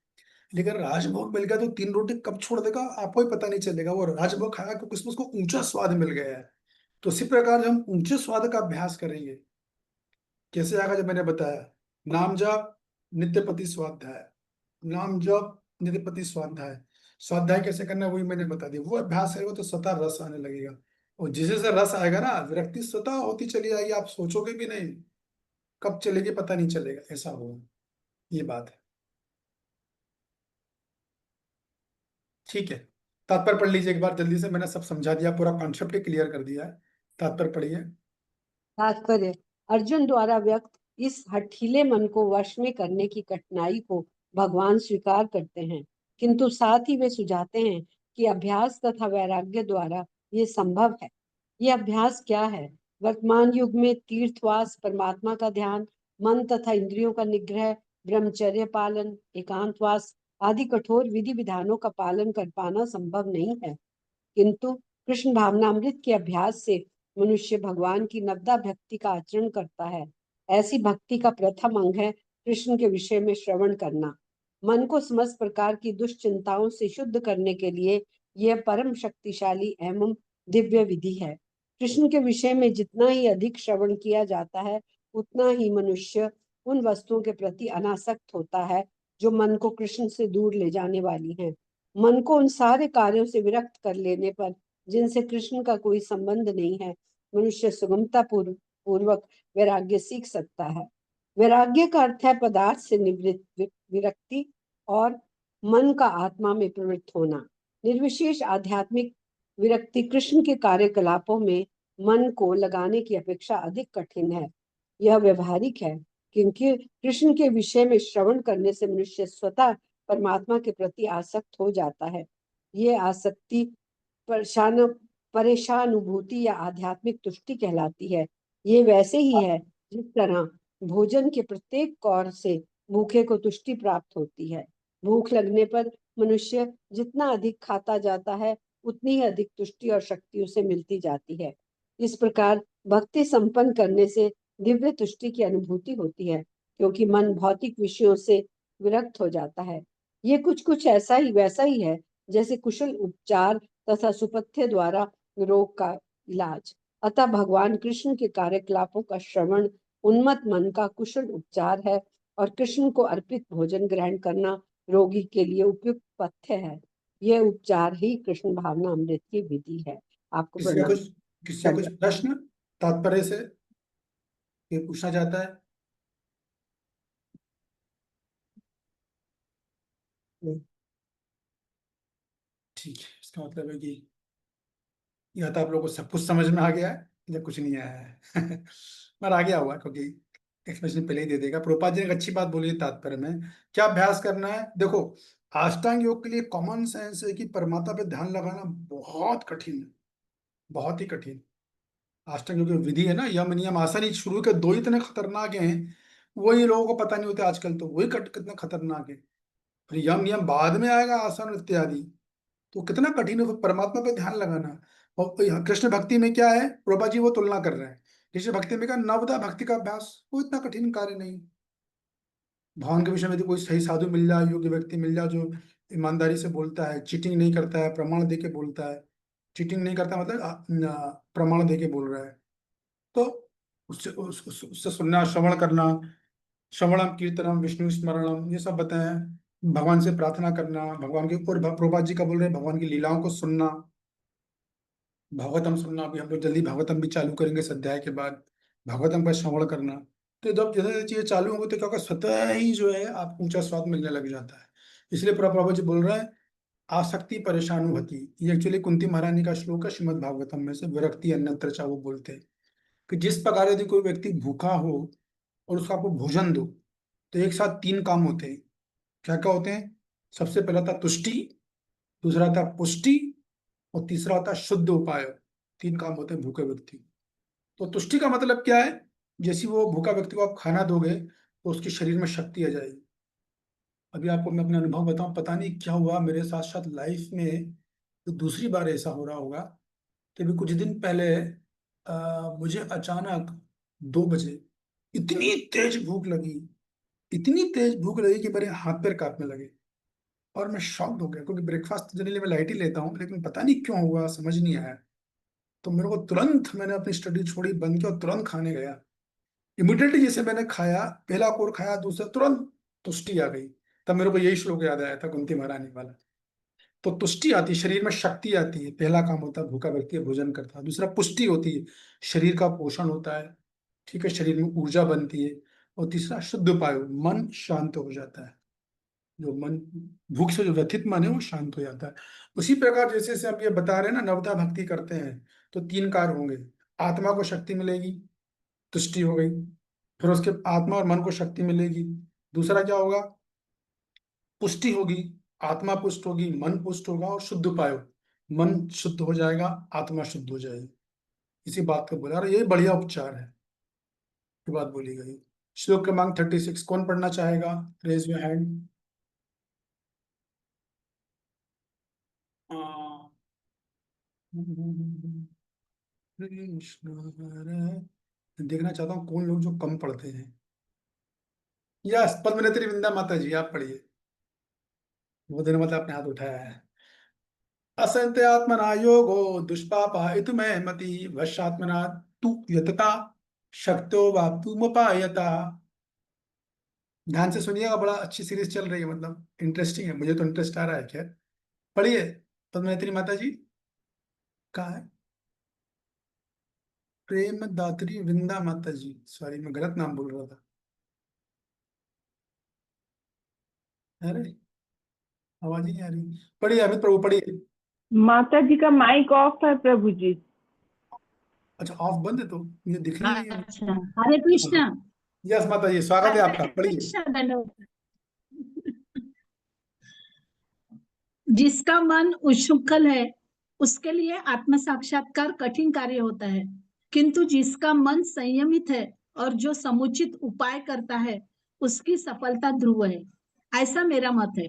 लेकिन राजभोग मिल गया तो 3 रोटी कब छोड़ देगा आपको ही पता नहीं चलेगा। वो राजभोग खाएगा क्योंकि उसमें उसको ऊंचा स्वाद मिल गया है। तो इसी प्रकार जब हम ऊंचे स्वाद का अभ्यास करेंगे, कैसे आएगा? जब मैंने बताया, नाम जप, नित्यपति स्वाध्याय, नाम जप, नित्यपति स्वाध्याय। स्वाध्याय कैसे करना है वही मैंने बता दिया। वो अभ्यास करेगा तो स्वतः रस आने लगेगा। और जिसे से रस आएगा ना, विरक्ति स्वतः होती चली जाएगी, आप सोचोगे भी नहीं, कब चलेगी पता नहीं चलेगा, ऐसा होगा। ये बात है। ठीक है, तात्पर्य पढ़ लीजिए एक बार जल्दी से, मैंने सब समझा दिया, पूरा कॉन्सेप्ट ही क्लियर कर दिया है। तात्पर्य पढ़िए। तात्पर्य, अर्जुन द्वारा व्यक्त इस हठीले मन को वश में करने की कठिनाई को भगवान स्वीकार करते हैं, किंतु साथ ही वे सुझाते हैं कि अभ्यास तथा वैराग्य द्वारा ये संभव है। ये अभ्यास क्या है? वर्तमान युग में तीर्थवास, परमात्मा का ध्यान, मन तथा इंद्रियों का निग्रह, ब्रह्मचर्य पालन, एकांतवास आदि कठोर विधि विधानों का पालन कर पाना संभव नहीं है, किंतु कृष्ण भावनामृत के अभ्यास से मनुष्य भगवान की नवदा भक्ति का आचरण करता है। ऐसी भक्ति का प्रथम अंग है कृष्ण के विषय में श्रवण करना। मन को समस्त प्रकार की दुश्चिंताओं से शुद्ध करने के लिए यह परम शक्तिशाली एवं दिव्य विधि है। कृष्ण के विषय में जितना ही अधिक श्रवण किया जाता है, उतना ही मनुष्य उन वस्तुओं के प्रति अनासक्त होता है जो मन को कृष्ण से दूर ले जाने वाली हैं। मन को उन सारे कार्यों से विरक्त कर लेने पर, जिनसे कृष्ण का कोई संबंध नहीं है, मनुष्य सुगमता पूर्वक वैराग्य सीख सकता है। वैराग्य का अर्थ है पदार्थ से निवृत्त विरक्ति और मन का आत्मा में प्रवृत्त होना। निर्विशेष आध्यात्मिक विरक्ति कृष्ण के कार्यकलापों में मन को लगाने की अपेक्षा अधिक कठिन है। यह व्यवहारिक है, क्योंकि कृष्ण के विषय में श्रवण करने से मनुष्य स्वतः परमात्मा के प्रति आसक्त हो जाता है। ये आसक्ति परेशानुभूति या आध्यात्मिक तुष्टि कहलाती है। ये वैसे ही है जिस तरह भोजन के प्रत्येक कौर से भूखे को तुष्टि प्राप्त होती है। भूख लगने पर मनुष्य जितना अधिक खाता जाता है, उतनी ही अधिक तुष्टि और शक्ति उसे मिलती जाती है। इस प्रकार भक्ति संपन्न करने से दिव्य तुष्टि की अनुभूति होती है, क्योंकि मन भौतिक विषयों से विरक्त हो जाता है। ये कुछ ऐसा ही वैसा ही है जैसे कुशल उपचार तथा सुपथ्य द्वारा रोग का इलाज। अतः भगवान कृष्ण के कार्यकलापों का श्रवण उन्मत्त मन का कुशल उपचार है, और कृष्ण को अर्पित भोजन ग्रहण करना रोगी के लिए उपयुक्त पथ्य है। यह उपचार ही कृष्ण भावना अमृत की विधि है। आपको किसी का प्रणाम। कुछ प्रश्न तात्पर्य से ये पूछना चाहता है? ठीक है, इसका मतलब है कि या तो आप लोगों को सब कुछ समझ में आ गया है या कुछ नहीं आया है। पर आ गया हुआ, क्योंकि एक्सप्लेनेशन पहले ही दे देगा। प्रभुपाद जी ने एक अच्छी बात बोली है तात्पर्य में। क्या अभ्यास करना है? देखो, अष्टांग योग के लिए कॉमन सेंस है कि परमात्मा पे ध्यान लगाना बहुत कठिन है, बहुत ही कठिन। अष्टांग योग की विधि है ना, यम नियम आसन, ही शुरू के दो ही इतने खतरनाक हैं, वही लोगों को पता नहीं होते आजकल, तो वही कितने खतरनाक है। फिर यम नियम बाद में आएगा, आसन इत्यादि, तो कितना कठिन है परमात्मा पे ध्यान लगाना। और कृष्ण भक्ति में क्या है, प्रभा जी वो तुलना कर रहे हैं, कृष्ण भक्ति में क्या नवदा भक्ति का अभ्यास, वो इतना कठिन कार्य नहीं। भगवान के विषय में यदि कोई सही साधु मिल जाए, योग्य व्यक्ति मिल जाए जो ईमानदारी से बोलता है, चीटिंग नहीं करता है, प्रमाण दे के बोलता है, चीटिंग नहीं करता मतलब प्रमाण दे के बोल रहा है, तो उससे सुनना, श्रवण करना, श्रवणम कीर्तनम विष्णु स्मरणम, ये सब बताएं, भगवान से प्रार्थना करना, भगवान के, और प्रभुपाद जी का बोल रहे हैं भगवान की लीलाओं को सुनना, भागवतम सुनना। अभी हम लोग जल्दी भागवतम भी चालू करेंगे इस अध्याय के बाद, भागवतम का श्रवण करना। तो जब जैसे जैसे चीजें चालू होंगी तो क्या होगा, स्वतः ही जो है आप ऊंचा स्वाद मिलने लग जाता है। इसलिए प्रभुपाद जी बोल रहे हैं आसक्ति परेशानुभूति, ये एक्चुअली कुंती महारानी का श्लोक है श्रीमद भागवतम में से, विरक्ति अन्यत्र चा, वो बोलते हैं कि जिस प्रकार यदि कोई व्यक्ति भूखा हो और उसको आपको भोजन दो, तो एक साथ तीन काम होते हैं। क्या क्या होते हैं? सबसे पहला था तुष्टि, दूसरा था पुष्टि, और तीसरा होता है शुद्ध उपाय। तीन काम होते हैं भूखे व्यक्ति। तो तुष्टि का मतलब क्या है? जैसे वो भूखा व्यक्ति को आप खाना दोगे तो उसके शरीर में शक्ति आ जाएगी। अभी आपको मैं अपना अनुभव बताऊं, पता नहीं क्या हुआ मेरे साथ साथ लाइफ में, तो दूसरी बार ऐसा हो रहा होगा कि अभी कुछ दिन पहले मुझे अचानक 2 बजे इतनी तेज भूख लगी, इतनी तेज भूख लगी कि मेरे हाथ पैर कांपने लगे, और मैं शॉक्ड हो गया, क्योंकि ब्रेकफास्ट जनरली मैं लाइट ही लेता हूँ, लेकिन पता नहीं क्यों हुआ, समझ नहीं आया। तो मेरे को तुरंत, मैंने अपनी स्टडी छोड़ी, बंद किया और तुरंत खाने गया। इमिडिएटली जैसे मैंने खाया, पहला कोर खाया, दूसरा, तुरंत तुष्टि आ गई। तब मेरे को यही श्लोक याद आया था, कुंती महारानी वाला। तो तुष्टि आती है, शरीर में शक्ति आती है। पहला काम होता है भूखा व्यक्ति भोजन करता है। दूसरा पुष्टि होती है, शरीर का पोषण होता है, ठीक है, शरीर में ऊर्जा बनती है। और तीसरा शुद्ध उपाय, मन शांत हो जाता है। जो मन, भूख से जो व्यथित मन है वो शांत हो जाता है। उसी प्रकार जैसे जैसे आप ये बता रहे हैं ना, नवता भक्ति करते हैं तो तीन कार्य होंगे। आत्मा को शक्ति मिलेगी, तुष्टि हो गई। फिर उसके आत्मा और मन को शक्ति मिलेगी। दूसरा क्या होगा, पुष्टि होगी, आत्मा पुष्ट होगी, मन पुष्ट होगा और शुद्ध उपाय, मन शुद्ध हो जाएगा, आत्मा शुद्ध हो जाएगी। इसी बात को बोला, और ये बढ़िया उपचार है, ये बात बोली गई। श्लोक क्रमांक 36 कौन पढ़ना चाहेगा? Raise your hand. Krishna Hare, देखना चाहता हूँ कौन लोग जो कम पढ़ते हैं। यस, पद्मनेत्री वृंदा माता जी, आप पढ़िए। वो दिन मतलब आपने हाथ उठाया है। असंत्यात्मना योगो दुष्पापा इति में मति वशात्मना तु यतता शक्तो वाप्तुमुपायता। ध्यान से सुनिएगा, बड़ा अच्छी सीरीज चल रही है, मतलब इंटरेस्टिंग है, मुझे तो इंटरेस्ट आ रहा है। खैर पढ़िए, पद्मनेत्री माता जी। कहाँ है? प्रेम दात्री वृंदा माता जी, सॉरी मैं गलत नाम बोल रहा था। अरे आवाज ही नहीं आ रही। पढ़िए अमित प्रभु, पढ़िए। माता जी का माइक ऑफ है प्रभु जी। अच्छा, ऑफ बंद है तो मुझे दिख नहीं रही है। अच्छा, हरे कृष्णा। यस माता जी, स्वागत है आपका, हरे पढ़िए। कृष्णा, धन्यवाद। जिसका मन उच्छृंखल है उसके लिए आत्म साक्षात्कार कठिन कार्य होता है, किंतु जिसका मन संयमित है और जो समुचित उपाय करता है उसकी सफलता ध्रुव है, ऐसा मेरा मत है।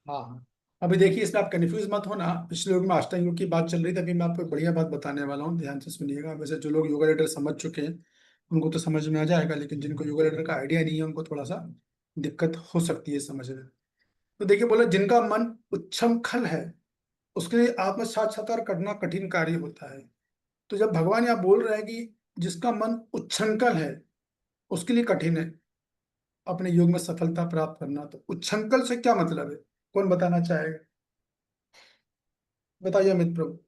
हाँ हाँ, अभी देखिए इसमें आप कंफ्यूज मत होना। पिछले योग में अष्टांग योग की बात चल रही थी, अभी मैं आपको एक बढ़िया बात बताने वाला हूँ, ध्यान से सुनिएगा। वैसे जो लोग योगा लेटर समझ चुके हैं उनको तो समझ में आ जाएगा, लेकिन जिनको योगा लेटर का आइडिया नहीं है उनको थोड़ा सा दिक्कत हो सकती है समझने में। तो देखिए, बोले जिनका मन उच्छृंखल है उसके लिए आत्म साक्षात्कार करना कठिन कार्य होता है। तो जब भगवान यहाँ बोल रहे हैं कि जिसका मन उच्छृंखल है उसके लिए कठिन है अपने योग में सफलता प्राप्त करना, तो उच्छृंखल से क्या मतलब है? कौन बताना चाहेगा? बताइए अमित प्रभु।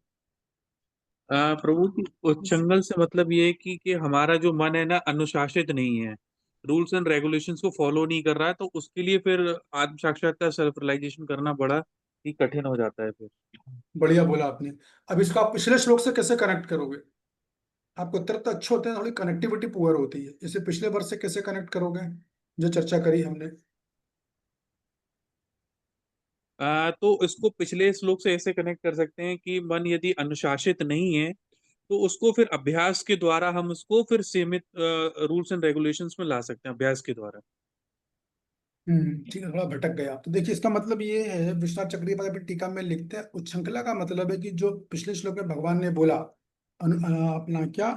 प्रभु की उच्छृंखल से मतलब ये है कि हमारा जो मन है ना अनुशासित नहीं है, रूल्स एंड रेगुलेशंस को फॉलो नहीं कर रहा है, तो उसके लिए फिर आत्म साक्षात्कार सेल्फ रियलाइजेशन करना बड़ा ही कठिन हो जाता है फिर। बढ़िया बोला आपने। अब इसको आप पिछले श्लोक से कैसे कनेक्ट करोगे? आपके उत्तर तो अच्छे होते हैं, थोड़ी कनेक्टिविटी पुअर होती है। इसे पिछले वर्ष से कैसे कनेक्ट करोगे जो चर्चा करी हमने? तो इसको पिछले श्लोक से ऐसे कनेक्ट कर सकते हैं कि मन यदि अनुशासित नहीं है तो उसको फिर अभ्यास के द्वारा हम उसको फिर सीमित रूल्स एंड रेगुलेशंस में ला सकते हैं अभ्यास के द्वारा। ठीक है, थोड़ा भटक गया। तो देखिए इसका मतलब ये है, विश्वनाथ चक्रवर्ती टीका में लिखते हैं उच्छृंखला का मतलब है कि जो पिछले श्लोक में भगवान ने बोला अपना क्या,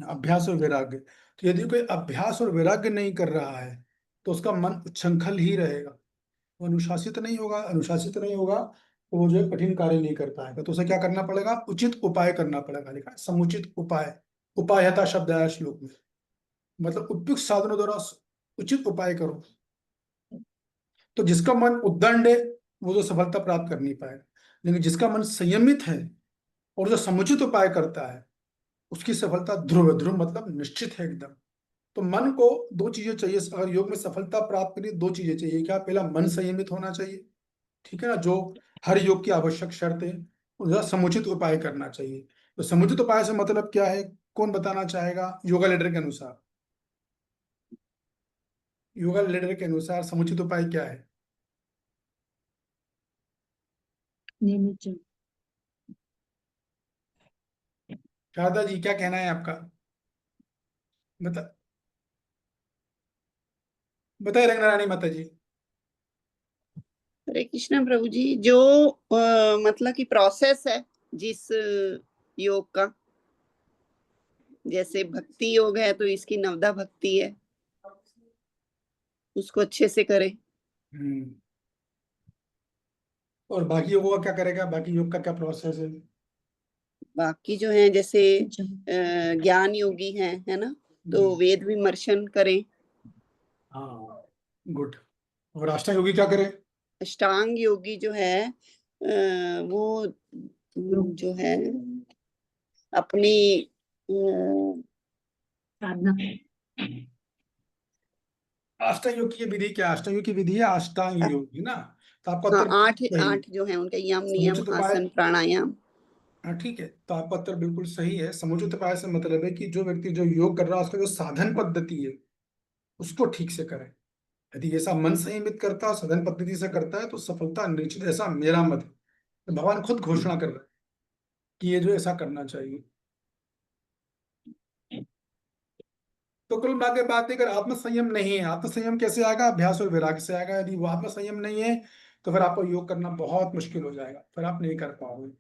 अभ्यास और वैराग्य। तो यदि कोई अभ्यास और वैराग्य नहीं कर रहा है तो उसका मन उच्छृंखल ही रहेगा, वो अनुशासित नहीं होगा। अनुशासित नहीं होगा तो वो जो है कठिन कार्य नहीं कर पाएगा। तो उसे क्या करना पड़ेगा? उचित उपाय करना पड़ेगा। लिखा है समुचित उपाय, उपायता शब्द आया श्लोक में, मतलब उपयुक्त साधनों द्वारा उचित उपाय करो। तो जिसका मन उद्दंड है वो जो सफलता प्राप्त कर नहीं पाएगा, लेकिन जिसका मन संयमित है और जो समुचित उपाय करता है उसकी सफलता ध्रुव है। ध्रुव मतलब निश्चित है एकदम। तो मन को दो चीजें चाहिए अगर योग में सफलता प्राप्त करिए, दो चीजें चाहिए। क्या? पहला, मन संयमित होना चाहिए, ठीक है ना, जो हर योग की आवश्यक शर्त है। उसका समुचित उपाय करना चाहिए। तो समुचित उपाय से मतलब क्या है? कौन बताना चाहेगा? योगा लीडर के अनुसार, योगा लीडर के अनुसार समुचित उपाय क्या है? नियमित। शारदा जी क्या कहना है आपका? बता, बताइए रंगनारायणी माता जी। हरे कृष्णा प्रभु जी, जो मतलब कि प्रोसेस है जिस योग का, जैसे भक्ति योग है तो इसकी नवदा भक्ति है, उसको अच्छे से करें। और बाकी योगों का क्या करेगा? बाकी योग का क्या प्रोसेस है? बाकी जो है जैसे ज्ञान योगी हैं, है ना, तो वेद विमर्शन करें। हाँ गुड। और अष्टांग योगी क्या करे? अष्टांग योगी जो है वो जो है अपनी साधना अष्टांग योग की विधि क्या है? अष्टांग योग की विधि है अष्टांग योग, है ना? तो आपका हाँ, उत्तर सही है। 8 जो है उनके यम नियम समुचित उपाय, आसन प्राणायाम। हाँ ठीक है, तो आपका उत्तर बिल्कुल सही है। समुचित उपाय से मतलब है कि जो व्यक्ति जो योग कर रहा है उसका जो साधन पद्धति है उसको ठीक से करे। यदि ऐसा मन संयमित करता है, साधन पद्धति से करता है तो सफलता निश्चित, ऐसा मेरा मत है। तो भगवान खुद घोषणा कर रहे हैं कि ये जो ऐसा करना चाहिए। तो कुल मिला के बात, अगर आत्म संयम नहीं है, आत्म संयम कैसे आएगा? अभ्यास और वैराग्य से आएगा। यदि वो आत्म संयम नहीं है तो फिर आपको योग करना बहुत मुश्किल हो जाएगा, फिर आप नहीं कर पाओगे।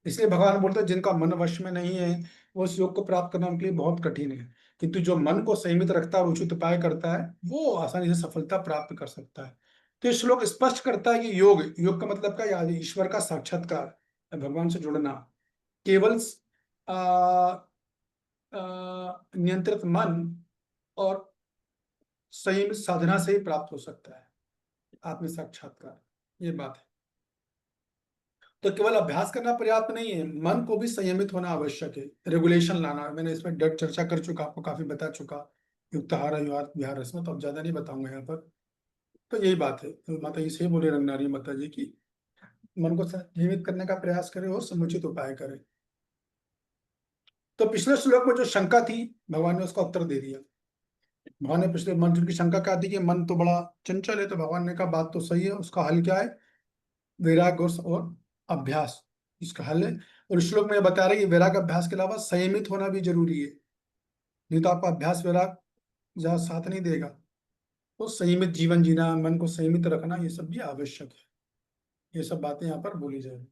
इसलिए भगवान बोलते हैं जिनका मन वश में नहीं है वो उस योग को प्राप्त करना उनके लिए बहुत कठिन है। किंतु जो मन को संयमित रखता है और उचित उपाय करता है वो आसानी से सफलता प्राप्त कर सकता है। तो ये श्लोक स्पष्ट करता है कि योग योग का मतलब क्या? याद, ईश्वर का साक्षात्कार, भगवान से जुड़ना, केवल नियंत्रित मन और संयमित साधना से ही प्राप्त हो सकता है आत्म साक्षात्कार। ये बात है। तो केवल अभ्यास करना पर्याप्त नहीं है, मन को भी संयमित होना आवश्यक है, रेगुलेशन लाना। मैंने इसमें डट चर्चा कर चुका, आपको काफी बता चुका, युक्ताहार विहार रस्म, तो अब ज्यादा नहीं बताऊंगा यहाँ पर। तो यही बात है, तो माता जी सही बोले रंगनारी माता जी की, मन को संयमित करने का प्रयास करे और समुचित उपाय करे। तो पिछले श्लोक में जो शंका थी भगवान ने उसका उत्तर दे दिया। भगवान ने पिछले मन की शंका क्या थी कि मन तो बड़ा चंचल है, तो भगवान ने कहा बात तो सही है, उसका हल क्या है? वैराग्य और अभ्यास, इसका हल है। और इस श्लोक में बता रहे हैं कि वैराग्य अभ्यास के अलावा संयमित होना भी जरूरी है, नहीं तो आपका अभ्यास वैराग जहाँ साथ नहीं देगा। तो संयमित जीवन जीना, मन को संयमित रखना, ये सब भी आवश्यक है। ये सब बातें यहाँ पर बोली जाएगी।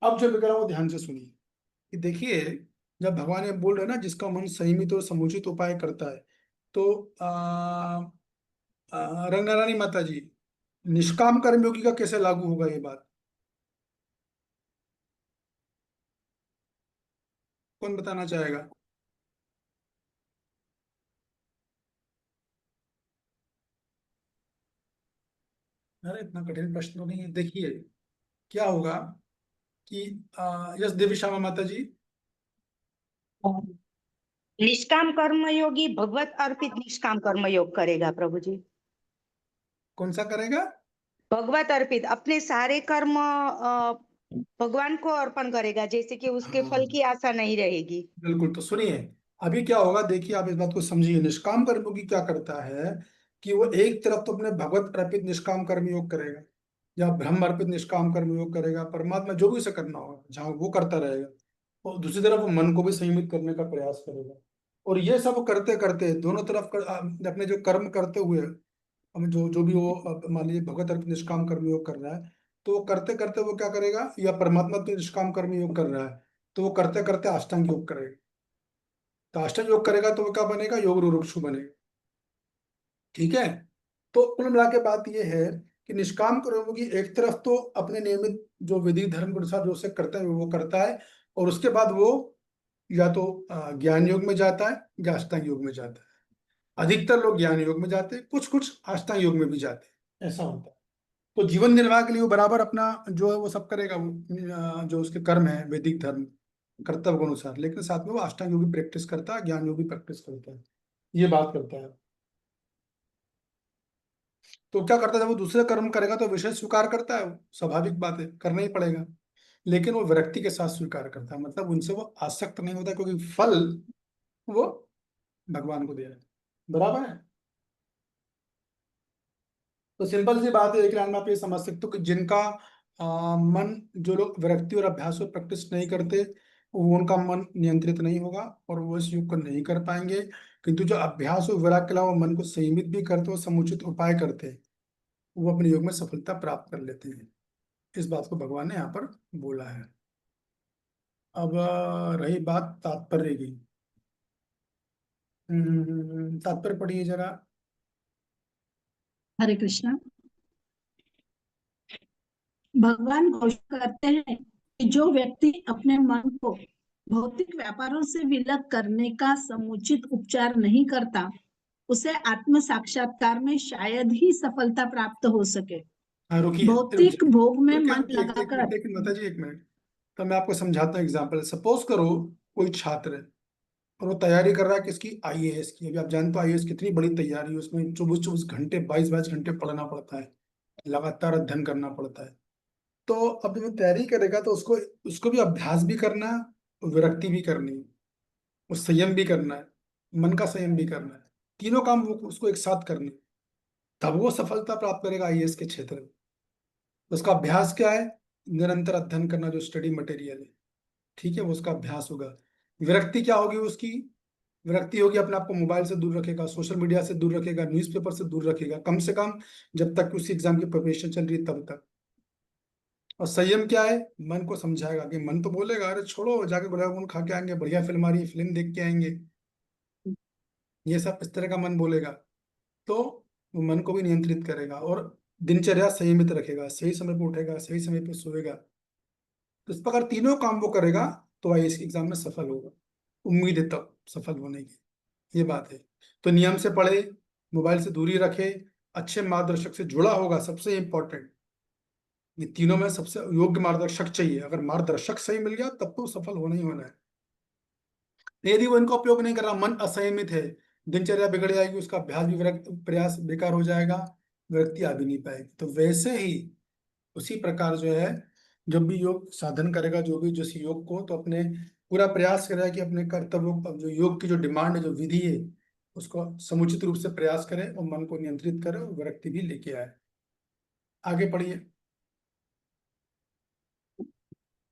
अब जो विग्रह वो ध्यान से सुनिए कि देखिए, जब भगवान ये बोल रहे हैं ना जिसका मन संयमित और समुचित उपाय करता है, तो रंगनारायणी माता जी, निष्काम कर्मयोगी का कैसे लागू होगा ये बात? कौन बताना चाहेगा? अरे इतना कठिन प्रश्न तो नहीं है। देखिए क्या होगा कि यस देवी श्यामा माता जी, निष्काम कर्मयोगी भगवत अर्पित निष्काम कर्मयोग करेगा प्रभु जी। कौन सा करेगा? भगवत अर्पित, अपने सारे कर्म भगवान को अर्पण करेगा, जैसे कि उसके हाँ फल की आशा नहीं रहेगी। बिल्कुल। तो सुनिए अभी क्या होगा, देखिए आप इस बात को समझिए। निष्काम कर्मयोगी क्या करता है कि वो एक तरफ तो अपने भगवत अर्पित निष्काम कर्मयोग करेगा, या ब्रह्म अर्पित निष्काम कर्मयोग करेगा, परमात्मा जो भी उसे करना होगा जहाँ वो करता रहेगा, और दूसरी तरफ वो मन को भी संयमित करने का प्रयास करेगा। और ये सब करते करते दोनों तरफ अपने जो कर्म करते हुए, हम जो जो भी वो मान लीजिए भगवत अर्पित निष्काम कर्मयोग कर रहा है, तो वो करते करते वो क्या करेगा, या परमात्मा तो निष्काम कर्मयोग कर रहा है तो वो करते करते अष्टांग योग करेगा। तो अष्टांग योग करेगा तो वो क्या बनेगा? योग रुक्षु बनेगा। ठीक है। तो कुल मिला के बात ये है कि निष्काम कर्मयोगी एक तरफ तो अपने नियमित जो विधि धर्म के अनुसार जो उसे करता है वो करता है, और उसके बाद वो या तो ज्ञान योग में जाता है या अष्टांग योग में जाता है। अधिकतर लोग ज्ञान योग में जाते हैं, कुछ कुछ अष्टांग योग में भी जाते हैं, ऐसा होता है। तो जीवन निर्वाह के लिए वो बराबर अपना जो है वो सब करेगा, जो उसके कर्म है वैदिक धर्म कर्तव्य के अनुसार, लेकिन साथ में वो अष्टांग योग भी प्रैक्टिस करता है, ज्ञान योग भी प्रैक्टिस करता है, ये बात करता है। तो क्या करता है, जब वो दूसरे कर्म करेगा तो विषय स्वीकार करता है, वो स्वाभाविक बात है, करना ही पड़ेगा। लेकिन वो विरक्ति के साथ स्वीकार करता है, मतलब उनसे वो आसक्त नहीं होता, क्योंकि फल वो भगवान को दे रहा है। बराबर है। तो सिंपल सी बात है, एक लाइन में आप ये समझ सकते हो कि जिनका मन, जो लोग विरक्ति और अभ्यास को प्रैक्टिस नहीं करते, वो उनका मन नियंत्रित नहीं होगा और वो इस योग को नहीं कर पाएंगे। किंतु जो अभ्यास और विराग के अलावा मन को संयमित भी करते हो, समुचित उपाय करते हैं, वो अपने योग में सफलता प्राप्त कर लेते हैं। इस बात को भगवान ने यहाँ पर बोला है। अब रही बात तात्पर्य की। तात्पर्य पढ़िए जरा। हरे कृष्णा। भगवान घोषणा करते हैं कि जो व्यक्ति अपने मन को भौतिक व्यापारों से विलग करने का समुचित उपचार नहीं करता, उसे आत्म साक्षात्कार में शायद ही सफलता प्राप्त हो सके। हाँ रुकिए, भौतिक भोग में रुकिए मन रुकिए, एक लगाकर मिनट एक मिनट माता जी, एक मिनट। तो मैं आपको समझाता हूँ एग्जाम्पल। सपोज करो कोई छात्र है और वो तैयारी कर रहा है किसकी, आईएएस की। अभी आप जानते हो आईएएस कितनी बड़ी तैयारी है, उसमें 24-24 घंटे 22-22 घंटे पढ़ना पड़ता है, लगातार अध्ययन करना पड़ता है। तो अब जब वो तैयारी करेगा तो उसको उसको भी अभ्यास भी करना है और विरक्ति भी करनी है और संयम भी करना है, मन का संयम भी करना है। तीनों काम वो उसको एक साथ करने, तब वो सफलता प्राप्त करेगा आईएएस के क्षेत्र में। तो उसका अभ्यास क्या है, निरंतर अध्ययन करना, जो स्टडी मटेरियल है, ठीक है, वो उसका अभ्यास होगा। विरक्ति क्या होगी उसकी, विरक्ति होगी अपने आप को मोबाइल से दूर रखेगा, सोशल मीडिया से दूर रखेगा, न्यूज़पेपर से दूर रखेगा, कम से कम जब तक उसी एग्जाम की प्रिपरेशन चल रही है तब तक। और संयम क्या है, मन को समझाएगा कि मन तो बोलेगा अरे छोड़ो, जाके गुलाब जामुन खा के आएंगे, बढ़िया फिल्म आ रही है, फिल्म देख के आएंगे, ये सब इस तरह का मन बोलेगा। तो वो मन को भी नियंत्रित करेगा और दिनचर्या संयमित रखेगा, सही समय पर उठेगा, सही समय पर सोएगा। तो इस प्रकार तीनों काम वो करेगा तो आईएएस एग्जाम में सफल होगा। उम्मीद है तब सफल होने की, ये बात है। तो नियम से पढ़े, मोबाइल से दूरी रखे, अच्छे मार्गदर्शक से जुड़ा होगा, सबसे इंपॉर्टेंट। ये तीनों में सबसे योग्य मार्गदर्शक चाहिए। अगर मार्गदर्शक सही मिल गया तब तो सफल होना ही होना है। यदि वो इनका उपयोग नहीं कर रहा, मन असंयमित है, दिनचर्या बिगड़ जाएगी, उसका अभ्यास भी प्रयास बेकार हो जाएगा, व्यक्ति आ भी नहीं पाएगी। तो वैसे ही उसी प्रकार जो है, जब भी योग साधन करेगा, जो भी जिस योग को, तो अपने पूरा प्रयास करेगा कि अपने कर्तव्यों, जो योग की जो डिमांड है, जो विधि है, उसको समुचित रूप से प्रयास करे और मन को नियंत्रित करे और विरक्ति भी लेके आए। आगे पढ़िए।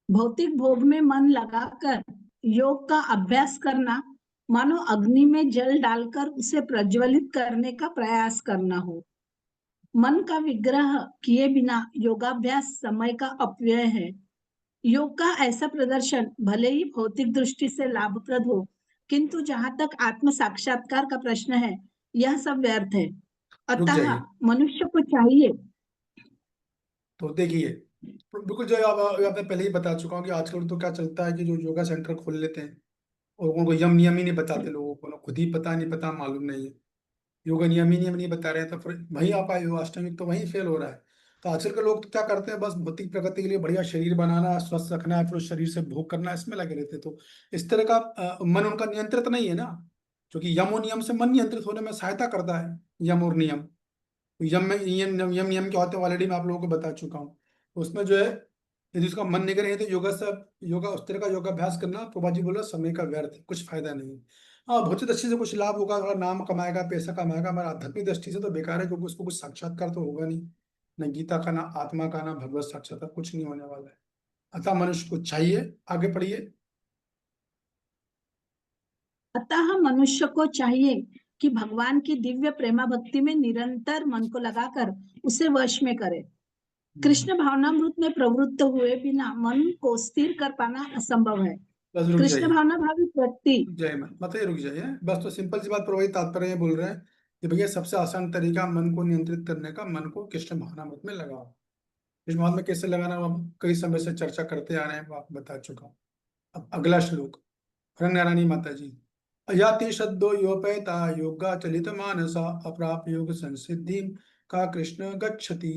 भौतिक भोग में मन लगाकर योग का अभ्यास करना मानो अग्नि में जल डालकर उसे प्रज्वलित करने का प्रयास करना हो। मन का विग्रह किए बिना योगाभ्यास समय का अपव्यय है। योग का ऐसा प्रदर्शन भले ही भौतिक दृष्टि से लाभप्रद हो, किंतु जहां तक आत्म साक्षात्कार का प्रश्न है, यह सब व्यर्थ है। रुक अतः जाइए। मनुष्य को चाहिए। तो देखिए, बिल्कुल जो आपने पहले ही बता चुका हूँ कि आजकल तो क्या चलता है कि जो योगा सेंटर खोल लेते हैं और उनको यम नियम ही नहीं बताते लोगों को, ना खुद ही पता नहीं, पता मालूम नहीं है, योगा नियम ही नियम नहीं बता रहे हैं, तो फिर वहीं आ पाए योगाष्टमिक, तो वहीं फेल हो रहा है। तो आजकल के लोग तो क्या करते हैं, बस भौतिक प्रगति के लिए बढ़िया शरीर बनाना है, स्वस्थ रखना है, फिर उस शरीर से भोग करना है, इसमें लगे रहते हैं। तो इस तरह का मन उनका नियंत्रित नहीं है ना, क्योंकि यम और नियम से मन नियंत्रित होने में सहायता करता है, यम और नियम। तो यम नियम क्या होते हैं ऑलरेडी मैं आप लोगों को बता चुका हूँ। तो उसमें जो है, यदि उसका मन नहीं करेंगे तो योगा उस तरह का योगाभ्यास करना, प्रभा जी बोला, समय का व्यर्थ है, कुछ फायदा नहीं है। हाँ, भौतिक दृष्टि से कुछ लाभ होगा, थोड़ा नाम कमाएगा, पैसा कमाएगा, हमारा आध्यात्मिक दृष्टि से तो बेकार है, क्योंकि उसको कुछ साक्षात्कार तो होगा नहीं, न गीता का, ना आत्मा का, ना भगवत साक्षात्कार, कुछ नहीं होने वाला है। अतः मनुष्य को चाहिए, आगे पढ़िए। अतः मनुष्य को चाहिए कि भगवान की दिव्य प्रेमा भक्ति में निरंतर मन को लगाकर उसे वश में करे। कृष्ण भावनामृत में प्रवृत्त हुए बिना मन को स्थिर कर पाना असंभव है। बस रुक कृष्ण जाइए, भावना भावित व्यक्ति जय मैं मतलब रुक जाइए, बस तो सिंपल सी बात पर वही तात्पर्य ये बोल रहे हैं कि भैया सबसे आसान तरीका मन को नियंत्रित करने का, मन को कृष्ण भावनामृत में लगाओ। कृष्ण भावनामृत में कैसे लगाना, वो हम कई समय से चर्चा करते आ रहे हैं, वो आपको बता चुका हूँ। अब अगला श्लोक, रंगनारायणी माता जी। अयाति शब्दो योपेता योगा चलित मानसा अप्राप योग संसिद्धि का कृष्ण गच्छति।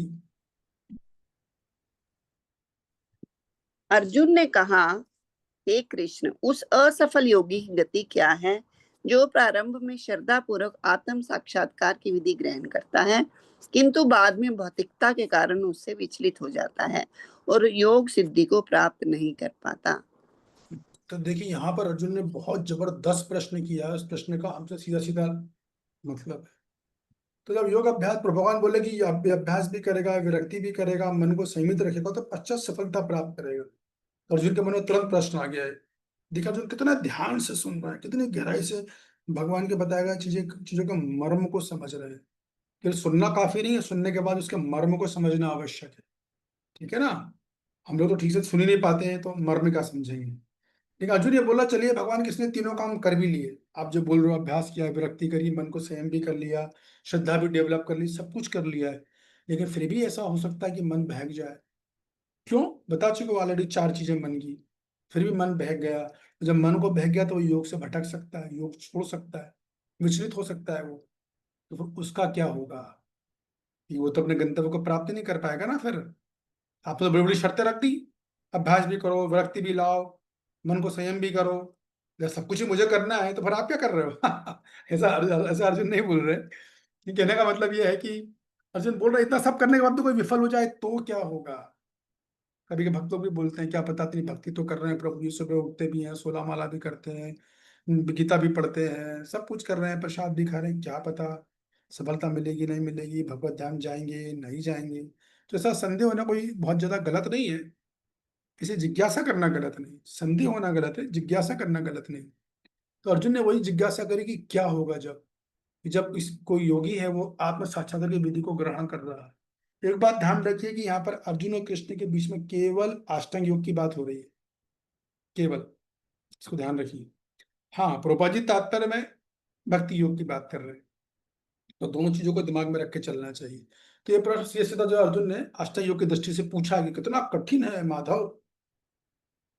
अर्जुन ने कहा, हे कृष्ण, उस असफल योगी की गति क्या है जो प्रारंभ में श्रद्धा पूर्वक आत्म साक्षात्कार की विधि ग्रहण करता है, किंतु बाद में भौतिकता के कारण उससे विचलित हो जाता है और योग सिद्धि को प्राप्त नहीं कर पाता। तो देखिए, यहाँ पर अर्जुन ने बहुत जबरदस्त प्रश्न किया है, उस प्रश्न का हमसे सीधा सीधा मतलब है। तो जब योग अभ्यास, भगवान बोले कि अभ्यास भी करेगा, विरक्ति भी करेगा, मन को संयमित रखेगा, तो पश्चात सफलता प्राप्त करेगा। तो अर्जुन के मन में तुरंत प्रश्न आ गया है। देखा अर्जुन कितना ध्यान से सुन रहा है, कितनी गहराई से भगवान के बताया गया चीजों के मर्म को समझ रहे हैं। केवल सुनना काफी नहीं है, सुनने के बाद उसके मर्म को समझना आवश्यक है। ठीक है ना, हम लोग तो ठीक से सुन ही नहीं पाते हैं, तो मर्म क्या समझेंगे। लेकिन अर्जुन ये बोला, चलिए भगवान किसने तीनों काम कर भी लिए, आप जो बोल रहे हो, अभ्यास किया, विरक्ति करी, मन को संयम भी कर लिया, श्रद्धा भी डेवलप कर ली, सब कुछ कर लिया है, लेकिन फिर भी ऐसा हो सकता है कि मन बहक जाए। क्यों, बता चुके ऑलरेडी 4 चीजें मन की, फिर भी मन बहक गया। तो जब मन को बहक गया तो वो योग से भटक सकता है, योग छोड़ सकता है, विचलित हो सकता है वो। तो फिर उसका क्या होगा। कि वो तो अपने गंतव्य को प्राप्त नहीं कर पाएगा ना फिर। आपने तो बड़ी बड़ी शर्तें रख दी, अभ्यास भी करो, विरक्ति भी लाओ, मन को संयम भी करो, जब सब कुछ ही मुझे करना है तो फिर आप क्या कर रहे हो? ऐसा अर्जुन नहीं बोल रहे। ये कहने का मतलब ये है कि अर्जुन बोल रहे इतना सब करने के बाद तो कोई विफल हो जाए तो क्या होगा। कभी के भक्त लोग भी बोलते हैं क्या पता, इतनी भक्ति तो कर रहे हैं प्रभु जी, सुबह उठते भी हैं, 16 माला भी करते हैं, गीता भी पढ़ते हैं, सब कुछ कर रहे हैं, प्रसाद भी खा रहे हैं, क्या पता सफलता मिलेगी नहीं मिलेगी, भगवत धाम जाएंगे नहीं जाएंगे। तो ऐसा संदेह होना कोई बहुत ज्यादा गलत नहीं है, इसे जिज्ञासा करना गलत नहीं, संदेह होना गलत है, जिज्ञासा करना गलत नहीं। तो अर्जुन ने वही जिज्ञासा करी कि क्या होगा जब इस कोई योगी है वो आत्म साक्षात्कार की विधि को ग्रहण कर रहा है। एक बात ध्यान रखिए कि यहाँ पर अर्जुन और कृष्ण के बीच में केवल अष्टांग योग की बात हो रही है, केवल, इसको ध्यान रखिए। हाँ, प्रभुपाद जी तात्पर्य में भक्ति योग की बात कर रहे हैं, तो दोनों चीजों को दिमाग में रख के चलना चाहिए। तो ये प्रश्न सीधे सीधा जो अर्जुन ने अष्टांग योग की दृष्टि से पूछा कि कितना कठिन है माधव।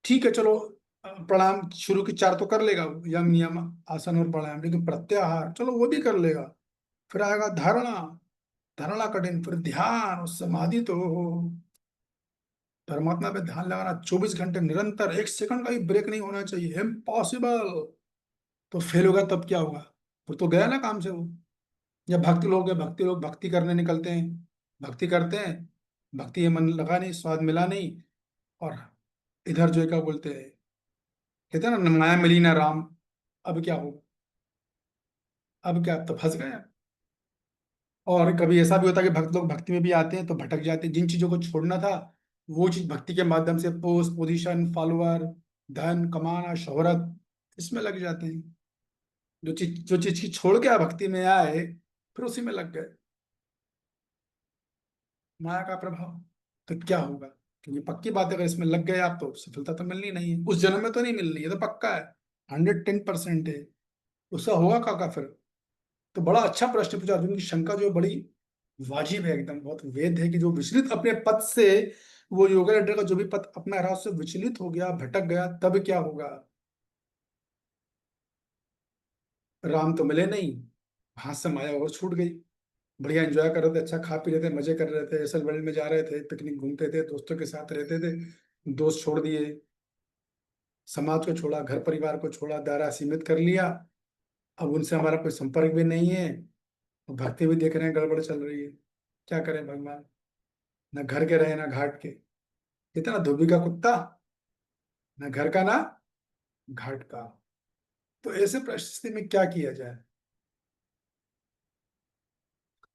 ठीक है चलो, प्राणायाम शुरू की 4 तो कर लेगा, यम नियम आसन और प्राणायाम, लेकिन प्रत्याहार चलो वो भी कर लेगा। फिर आएगा धारणा, धारणा कठिन, फिर ध्यान और समाधि तो परमात्मा पे ध्यान लगाना 24 घंटे निरंतर, 1 सेकंड का भी ब्रेक नहीं होना चाहिए, इम्पॉसिबल। तो फेल होगा तब क्या होगा, फिर तो गया ना काम से वो। या भक्ति लोग है, भक्ति लोग भक्ति करने निकलते हैं, भक्ति करते हैं, भक्ति में मन लगा नहीं, स्वाद मिला नहीं, और इधर जो है क्या बोलते हैं, कहते हैं ना, माया मिली ना राम, अब क्या होगा, अब क्या, अब तो फंस गए। और कभी ऐसा भी होता है कि भक्त लोग भक्ति में भी आते हैं तो भटक जाते हैं, जिन चीजों को छोड़ना था वो चीज भक्ति के माध्यम से, पोस्ट पोजीशन फॉलोअर, धन कमाना शोहरत, इसमें लग जाते हैं। जो चीज की छोड़ के भक्ति में आए फिर उसी में लग गए, माया का प्रभाव। तो क्या होगा, क्योंकि पक्की बात है, अगर इसमें लग गए आप तो सफलता तो मिलनी नहीं है, उस जन्म में तो नहीं मिलनी है, तो पक्का है, 110% है। उसका होगा का फिर। तो बड़ा अच्छा प्रश्न पूछा, अर्जुन की शंका जो बड़ी वाजिब है, एकदम बहुत वेद है कि जो विचलित अपने पथ से, वो योगा लेडर का जो भी पथ अपना रहा उससे विचलित हो गया, भटक गया, तब क्या होगा। राम तो मिले नहीं, हाथ से माया और छूट गई। बढ़िया एंजॉय कर रहे थे, अच्छा खा पी रहे थे, मजे कर रहे थे, एसल वर्ल्ड में जा रहे थे, पिकनिक घूमते थे, दोस्तों के साथ रहते थे, दोस्त छोड़ दिए, समाज को छोड़ा, घर परिवार को छोड़ा, दायरा सीमित कर लिया, अब उनसे हमारा कोई संपर्क भी नहीं है, और भक्ति भी देख रहे हैं गड़बड़ चल रही है। क्या करें भगवान, ना घर के रहे ना घाट के, इतना धोबी का कुत्ता, ना घर का ना घाट का। तो ऐसे परिस्थिति में क्या किया जाए।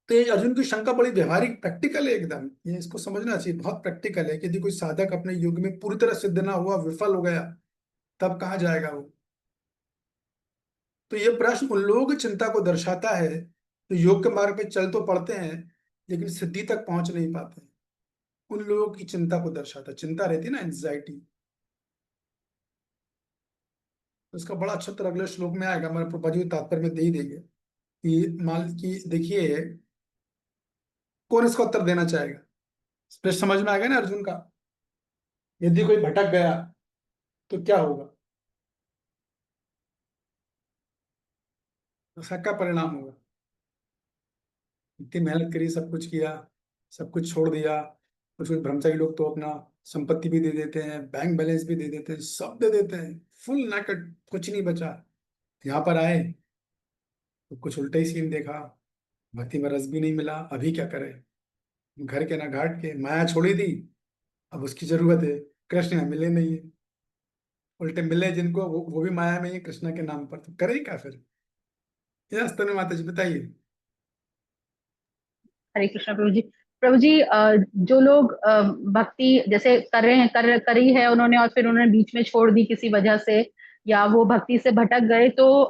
तो ये अर्जुन की शंका बड़ी व्यवहारिक प्रैक्टिकल है एकदम, ये इसको समझना चाहिए, बहुत प्रैक्टिकल है कि यदि कोई साधक अपने युग में पूरी तरह सिद्ध ना हुआ, विफल हो गया, तब कहाँ जाएगा वो। तो ये प्रश्न उन लोगों की चिंता को दर्शाता है तो योग के मार्ग पे चल तो पड़ते हैं लेकिन सिद्धि तक पहुंच नहीं पाते, उन लोगों की चिंता को दर्शाता है। चिंता रहती है ना, एंजाइटी। तो इसका बड़ा अच्छा उत्तर अगले श्लोक में आएगा, हमारे प्रभुपाद जी तात्पर्य में दे ही देंगे कि मान की देखिए कौन इसका उत्तर देना चाहेगा। प्रश्न समझ में आएगा ना अर्जुन का, यदि कोई भटक गया तो क्या होगा, उसका क्या परिणाम होगा। इतनी मेहनत करी, सब कुछ किया, सब कुछ छोड़ दिया, कुछ कुछ ब्रह्मचारी लोग तो अपना संपत्ति भी दे देते हैं, बैंक बैलेंस भी दे देते हैं, सब दे देते हैं, फुल नैकेड, कुछ नहीं बचा। यहाँ पर आए तो कुछ उल्टा ही सीन देखा, भक्ति में रस भी नहीं मिला, अभी क्या करें, घर के ना घाट के, माया छोड़ी थी, अब उसकी जरूरत है, कृष्ण यहाँ मिले नहीं है, उल्टे मिले जिनको वो भी माया में ही कृष्ण के नाम पर, तो करे क्या फिर। ये स्तन माता जी बताइए। हरे कृष्णा प्रभु जी। प्रभु जी, जो लोग भक्ति जैसे कर रहे हैं, करी है उन्होंने, और फिर उन्होंने बीच में छोड़ दी किसी वजह से, या वो भक्ति से भटक गए, तो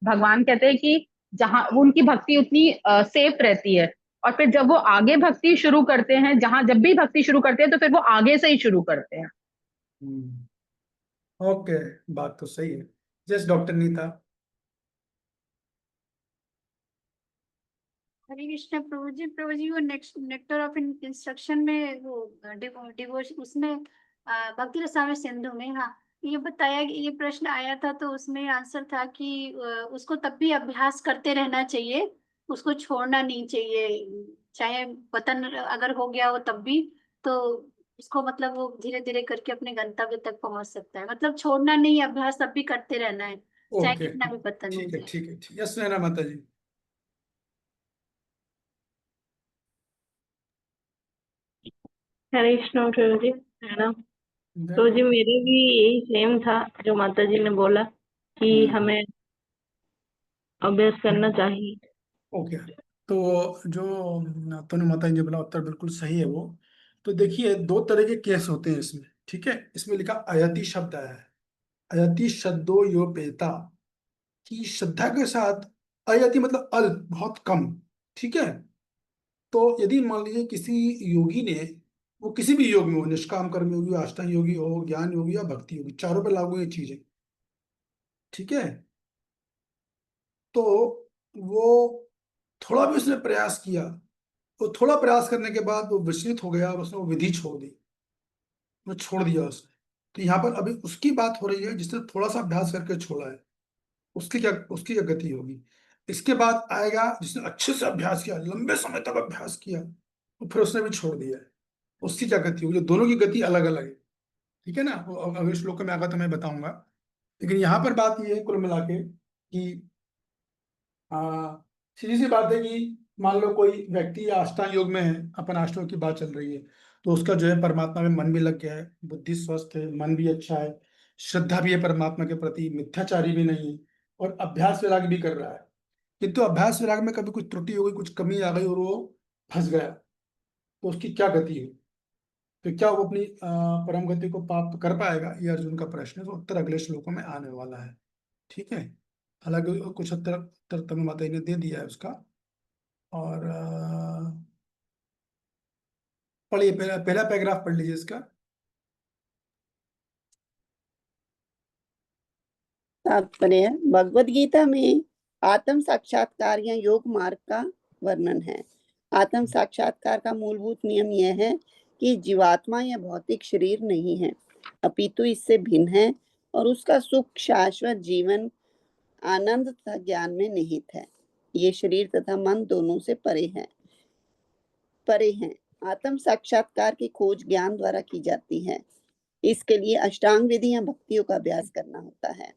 भगवान कहते हैं कि जहाँ वो उनकी भक्ति उतनी सेफ रहती है, और फिर जब वो आगे भक्ति शुरू करते हैं, जब भी भक्ति शुरू करते हैं तो फिर वो आगे से ही शुरू करते हैं। ओके, बात तो सही है। Just doctor Neeta. हरे कृष्ण प्रभु जी वो नेक्स्ट नेक्टर ऑफ इंस्ट्रक्शन में वो डिवोर्स उसमें भक्ति रसायन सिंधु में, हाँ, ये बताया कि ये प्रश्न आया था, तो उसमें आंसर था कि उसको तब भी अभ्यास करते रहना चाहिए, उसको छोड़ना नहीं चाहिए, चाहे पतन अगर हो गया हो तब भी, तो उसको मतलब वो धीरे धीरे करके अपने गंतव्य तक पहुंच सकता है। मतलब छोड़ना नहीं, अभ्यास तब भी करते रहना है, चाहे ओके, कितना भी पतन हो ठीक है, जाए। ठीक है, ठीक है। यस नैना माता जी। हरे कृष्ण प्रभु जी, है ना। तो जी मेरे भी यही सेम था जो माता जी ने बोला कि हमें अभ्यास करना चाहिए। ओके, तो जो तनु माता जी ने बोला उत्तर बिल्कुल सही है वो। तो देखिए, दो तरह के केस होते हैं इसमें, ठीक है। इसमें लिखा अयति शब्द है, अयति शब्दो यो पेता, कि श्रद्धा के साथ अयति मतलब अल्प, बहुत कम, ठीक है। तो यदि मान लीजिए किसी योगी ने, वो किसी भी योग में हो, निष्काम कर्म योगी, अष्टांग योगी हो, ज्ञान योगी या भक्ति योगी, चारों पे लागू ये चीजें, ठीक है। तो वो थोड़ा भी उसने प्रयास किया, तो थोड़ा प्रयास करने के बाद वो विचलित हो गया और उसने वो विधि छोड़ दी, वो छोड़ दिया उसने। तो यहाँ पर अभी उसकी बात हो रही है जिसने थोड़ा सा अभ्यास करके छोड़ा है, उसकी क्या गति होगी। इसके बाद आएगा जिसने अच्छे से अभ्यास किया, लंबे समय तक अभ्यास किया, तो फिर उसने भी छोड़ दिया है, उसकी क्या गति होगी। दोनों की गति अलग अलग है, ठीक है ना। वो अगले श्लोक में आगा तो मैं बताऊंगा। लेकिन यहाँ पर बात ये है कुल मिला के कि सीधी सी बात है कि मान लो कोई व्यक्ति अष्टांग योग में है, अपन अष्टों की बात चल रही है, तो उसका जो है परमात्मा में मन भी लग गया है, बुद्धि स्वस्थ है, मन भी अच्छा है, श्रद्धा भी है परमात्मा के प्रति, मिथ्याचारी भी नहीं है, और अभ्यास वैराग भी कर रहा है। किंतु अभ्यास वैराग में कभी कुछ त्रुटि हो गई, कुछ कमी आ गई और वो फंस गया, तो उसकी क्या गति है। तो क्या वो अपनी परम गति को प्राप्त कर पाएगा, ये अर्जुन का प्रश्न है। तो उत्तर अगले श्लोकों में आने वाला है, ठीक है। हालांकि कुछ उत्तर उत्तर तनु माता जी ने दे दिया है उसका। और पढ़िए, पहला पहला पैराग्राफ पढ़ लीजिए इसका। तात्पर्य भगवत गीता में आत्म साक्षात्कार या योग मार्ग का वर्णन है। आत्म साक्षात्कार का मूलभूत नियम यह है कि जीवात्मा या भौतिक शरीर नहीं है, अपितु इससे भिन्न है और उसका सुख, शाश्वत जीवन, आनंद तथा ज्ञान में निहित है। ये शरीर तथा मन दोनों से परे हैं। आत्म साक्षात्कार की खोज ज्ञान द्वारा की जाती है। इसके लिए अष्टांग विधि या भक्तियों का अभ्यास करना होता है।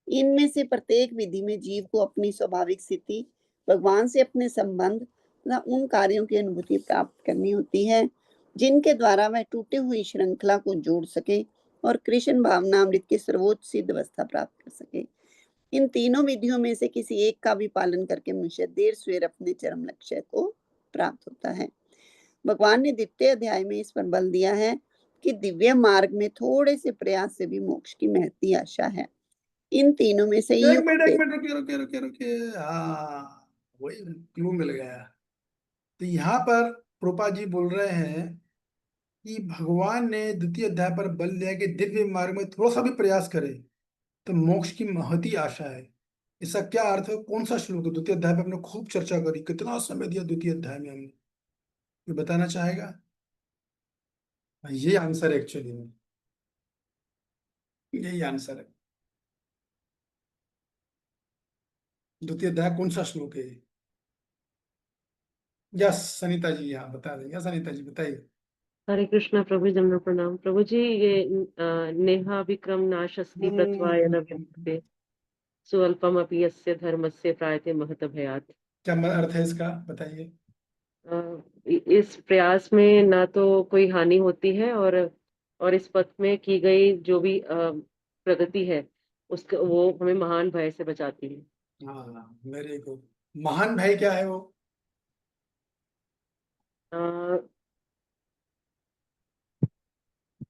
इनमें से प्रत्येक विधि में जीव को अपनी स्वाभाविक स्थिति, भगवान से अपने संबंध तथा उन कार्यों की अनुभूति प्राप्त करनी होती है जिनके द्वारा वह टूटे हुई श्रृंखला को जोड़ सके और कृष्ण भावनामृत की सर्वोच्च सिद्ध अवस्था प्राप्त कर सके। इन तीनों विधियों में से किसी एक का भी पालन करके मनुष्य देर सवेर अपने चरम लक्ष्य को प्राप्त होता है। भगवान ने द्वितीय अध्याय में इस पर बल दिया है कि दिव्य मार्ग में थोड़े से प्रयास से भी मोक्ष की महती आशा है। इन तीनों में से एक मिनट रुकिए। हाँ, वही क्लू मिल गया। तो यहाँ पर प्रोपा जी बोल रहे हैं कि भगवान ने द्वितीय अध्याय पर बल दिया कि दिव्य मार्ग में थोड़ा सा भी प्रयास करे तो मोक्ष की महती आशा है। इसका क्या अर्थ है, कौन सा श्लोक है? द्वितीय अध्याय पर हमने खूब चर्चा करी, कितना समय दिया द्वितीय अध्याय में हमने, ये बताना चाहेगा? ये आंसर एक्चुअली में, यही आंसर है। द्वितीय अध्याय कौन सा श्लोक है? यस सनिता जी, यहाँ बता देंगे। सनिता जी बताइए। हरे कृष्णा प्रभु जी, दंडवत प्रणाम प्रभु जी। ये नेहा विक्रम नाशस्ति प्रत्वाय न विद्यते स्वल्पमपि यस्य धर्मस्य प्रायते महत भयात्। क्या अर्थ है इसका, बताइए। इस प्रयास में ना तो कोई हानि होती है और इस पथ में की गई जो भी प्रगति है उसका वो हमें महान भय से बचाती है। हाँ, मेरे को महान भय क्या है वो?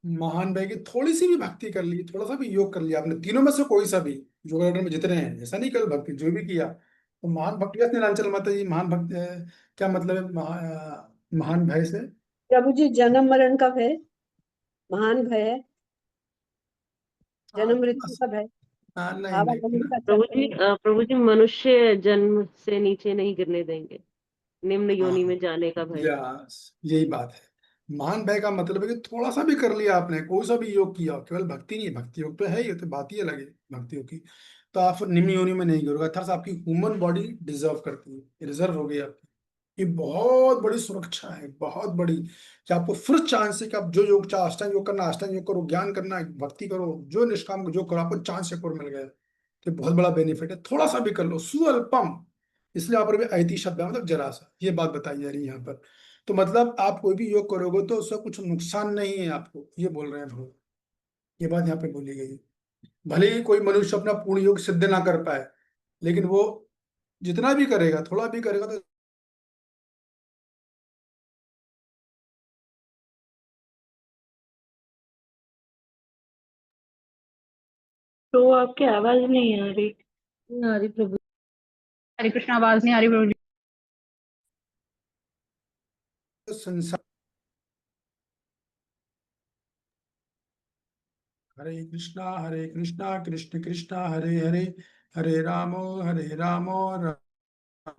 महान भय की थोड़ी सी भी भक्ति कर ली, थोड़ा सा भी योग कर लिया आपने, तीनों में से कोई सा भी, जो ऑर्डर में जितने हैं, ऐसा नहीं, कल भक्ति जो भी किया तो महान भक्ति। यस नीलांचल माता जी, महान भक्ति क्या मतलब है महान भय से? प्रभु जी जन्म मरण का भय महान भय है, जन्म मृत्यु का भय, नहीं आवागमन का प्रभु जी मनुष्य जन्म से नीचे नहीं गिरने देंगे, निम्न योनि में जाने का भय। यही बात है। महान भय का मतलब है कि थोड़ा सा भी कर लिया आपने, कोई सा भी योग किया, केवल भक्ति नहीं, भक्ति योग तो है, ये तो बात ही अलग है भक्ति योग की, तो आप निम्न योनि में नहीं गिरोगे। अर्थात आपकी ह्यूमन बॉडी डिजर्व करती है, रिजर्व हो गई आपकी, ये बहुत बड़ी सुरक्षा है, बहुत बड़ी, कि आपको फिर चांस है कि आप जो योग चाहे अष्टांग योग करना, अष्टांग योग करो, ज्ञान करना, भक्ति करो, जो निष्काम जो करो, आपको चांस एक और मिल गया। तो बहुत बड़ा बेनिफिट है, थोड़ा सा भी कर लो, सुअल्पम, इसलिए यहाँ पर भी ऐति शब्द है, मतलब जरा सा, ये बात बताई जा रही है यहाँ पर। तो मतलब आप कोई भी योग करोगे तो उसका कुछ नुकसान नहीं है आपको, ये बोल रहे हैं भगवान, ये बात यहाँ पे बोली गई है। भले ही कोई मनुष्य अपना पूर्ण योग सिद्ध ना कर पाए, लेकिन वो जितना भी करेगा, थोड़ा भी करेगा, तो तो आपकी आवाज नहीं आ रही। हरे प्रभु। हरे कृष्ण, आवाज नहीं आ रही प्रभु जी। संसार। हरे कृष्णा कृष्ण कृष्णा हरे हरे, हरे रामो राम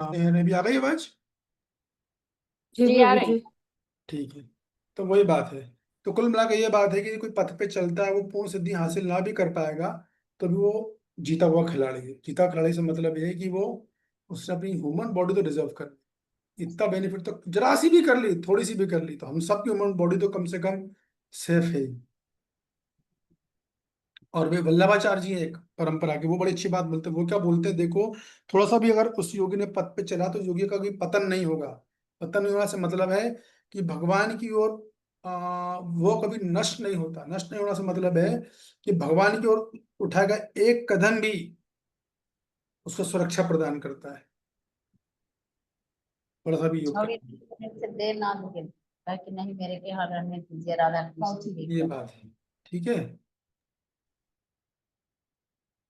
हरे। भी आ गई आवाज? जी जी आ प्रभु रही। जी। ठीक है, तो वही बात है। तो कुल मिलाकर ये बात है कि कोई पथ पे चलता है, वो पूर्ण सिद्धि हासिल ना भी कर पाएगा, तो भी वो जीता हुआ खिलाड़ी है। जीता खिलाड़ी से मतलब ये है कि वो उसने अपनी ह्यूमन बॉडी तो डिजर्व कर, इतना बेनिफिट तो जरा सी भी कर ली, थोड़ी सी भी कर ली, तो हम सबकी ह्यूमन बॉडी तो कम से कम सेफ है ही। और वे वल्लभाचार्य जी हैं एक परंपरा के, वो बड़ी अच्छी बात बोलते हैं। वो क्या बोलते हैं, देखो, थोड़ा सा भी अगर उस योगी ने पद पे चला तो योगी का कोई पतन नहीं होगा। पतन नहीं होने से मतलब है कि भगवान की ओर वो कभी नष्ट नहीं होता। नष्ट नहीं होने से मतलब है कि भगवान की ओर उठाएगा एक कदम भी उसको सुरक्षा प्रदान करता है, थोड़ा सा भी योग से देर ना लगे, ताकि नहीं मेरे के यहाँ रहने दीजिए राधा कृष्ण की। ये बात है। ठीक है,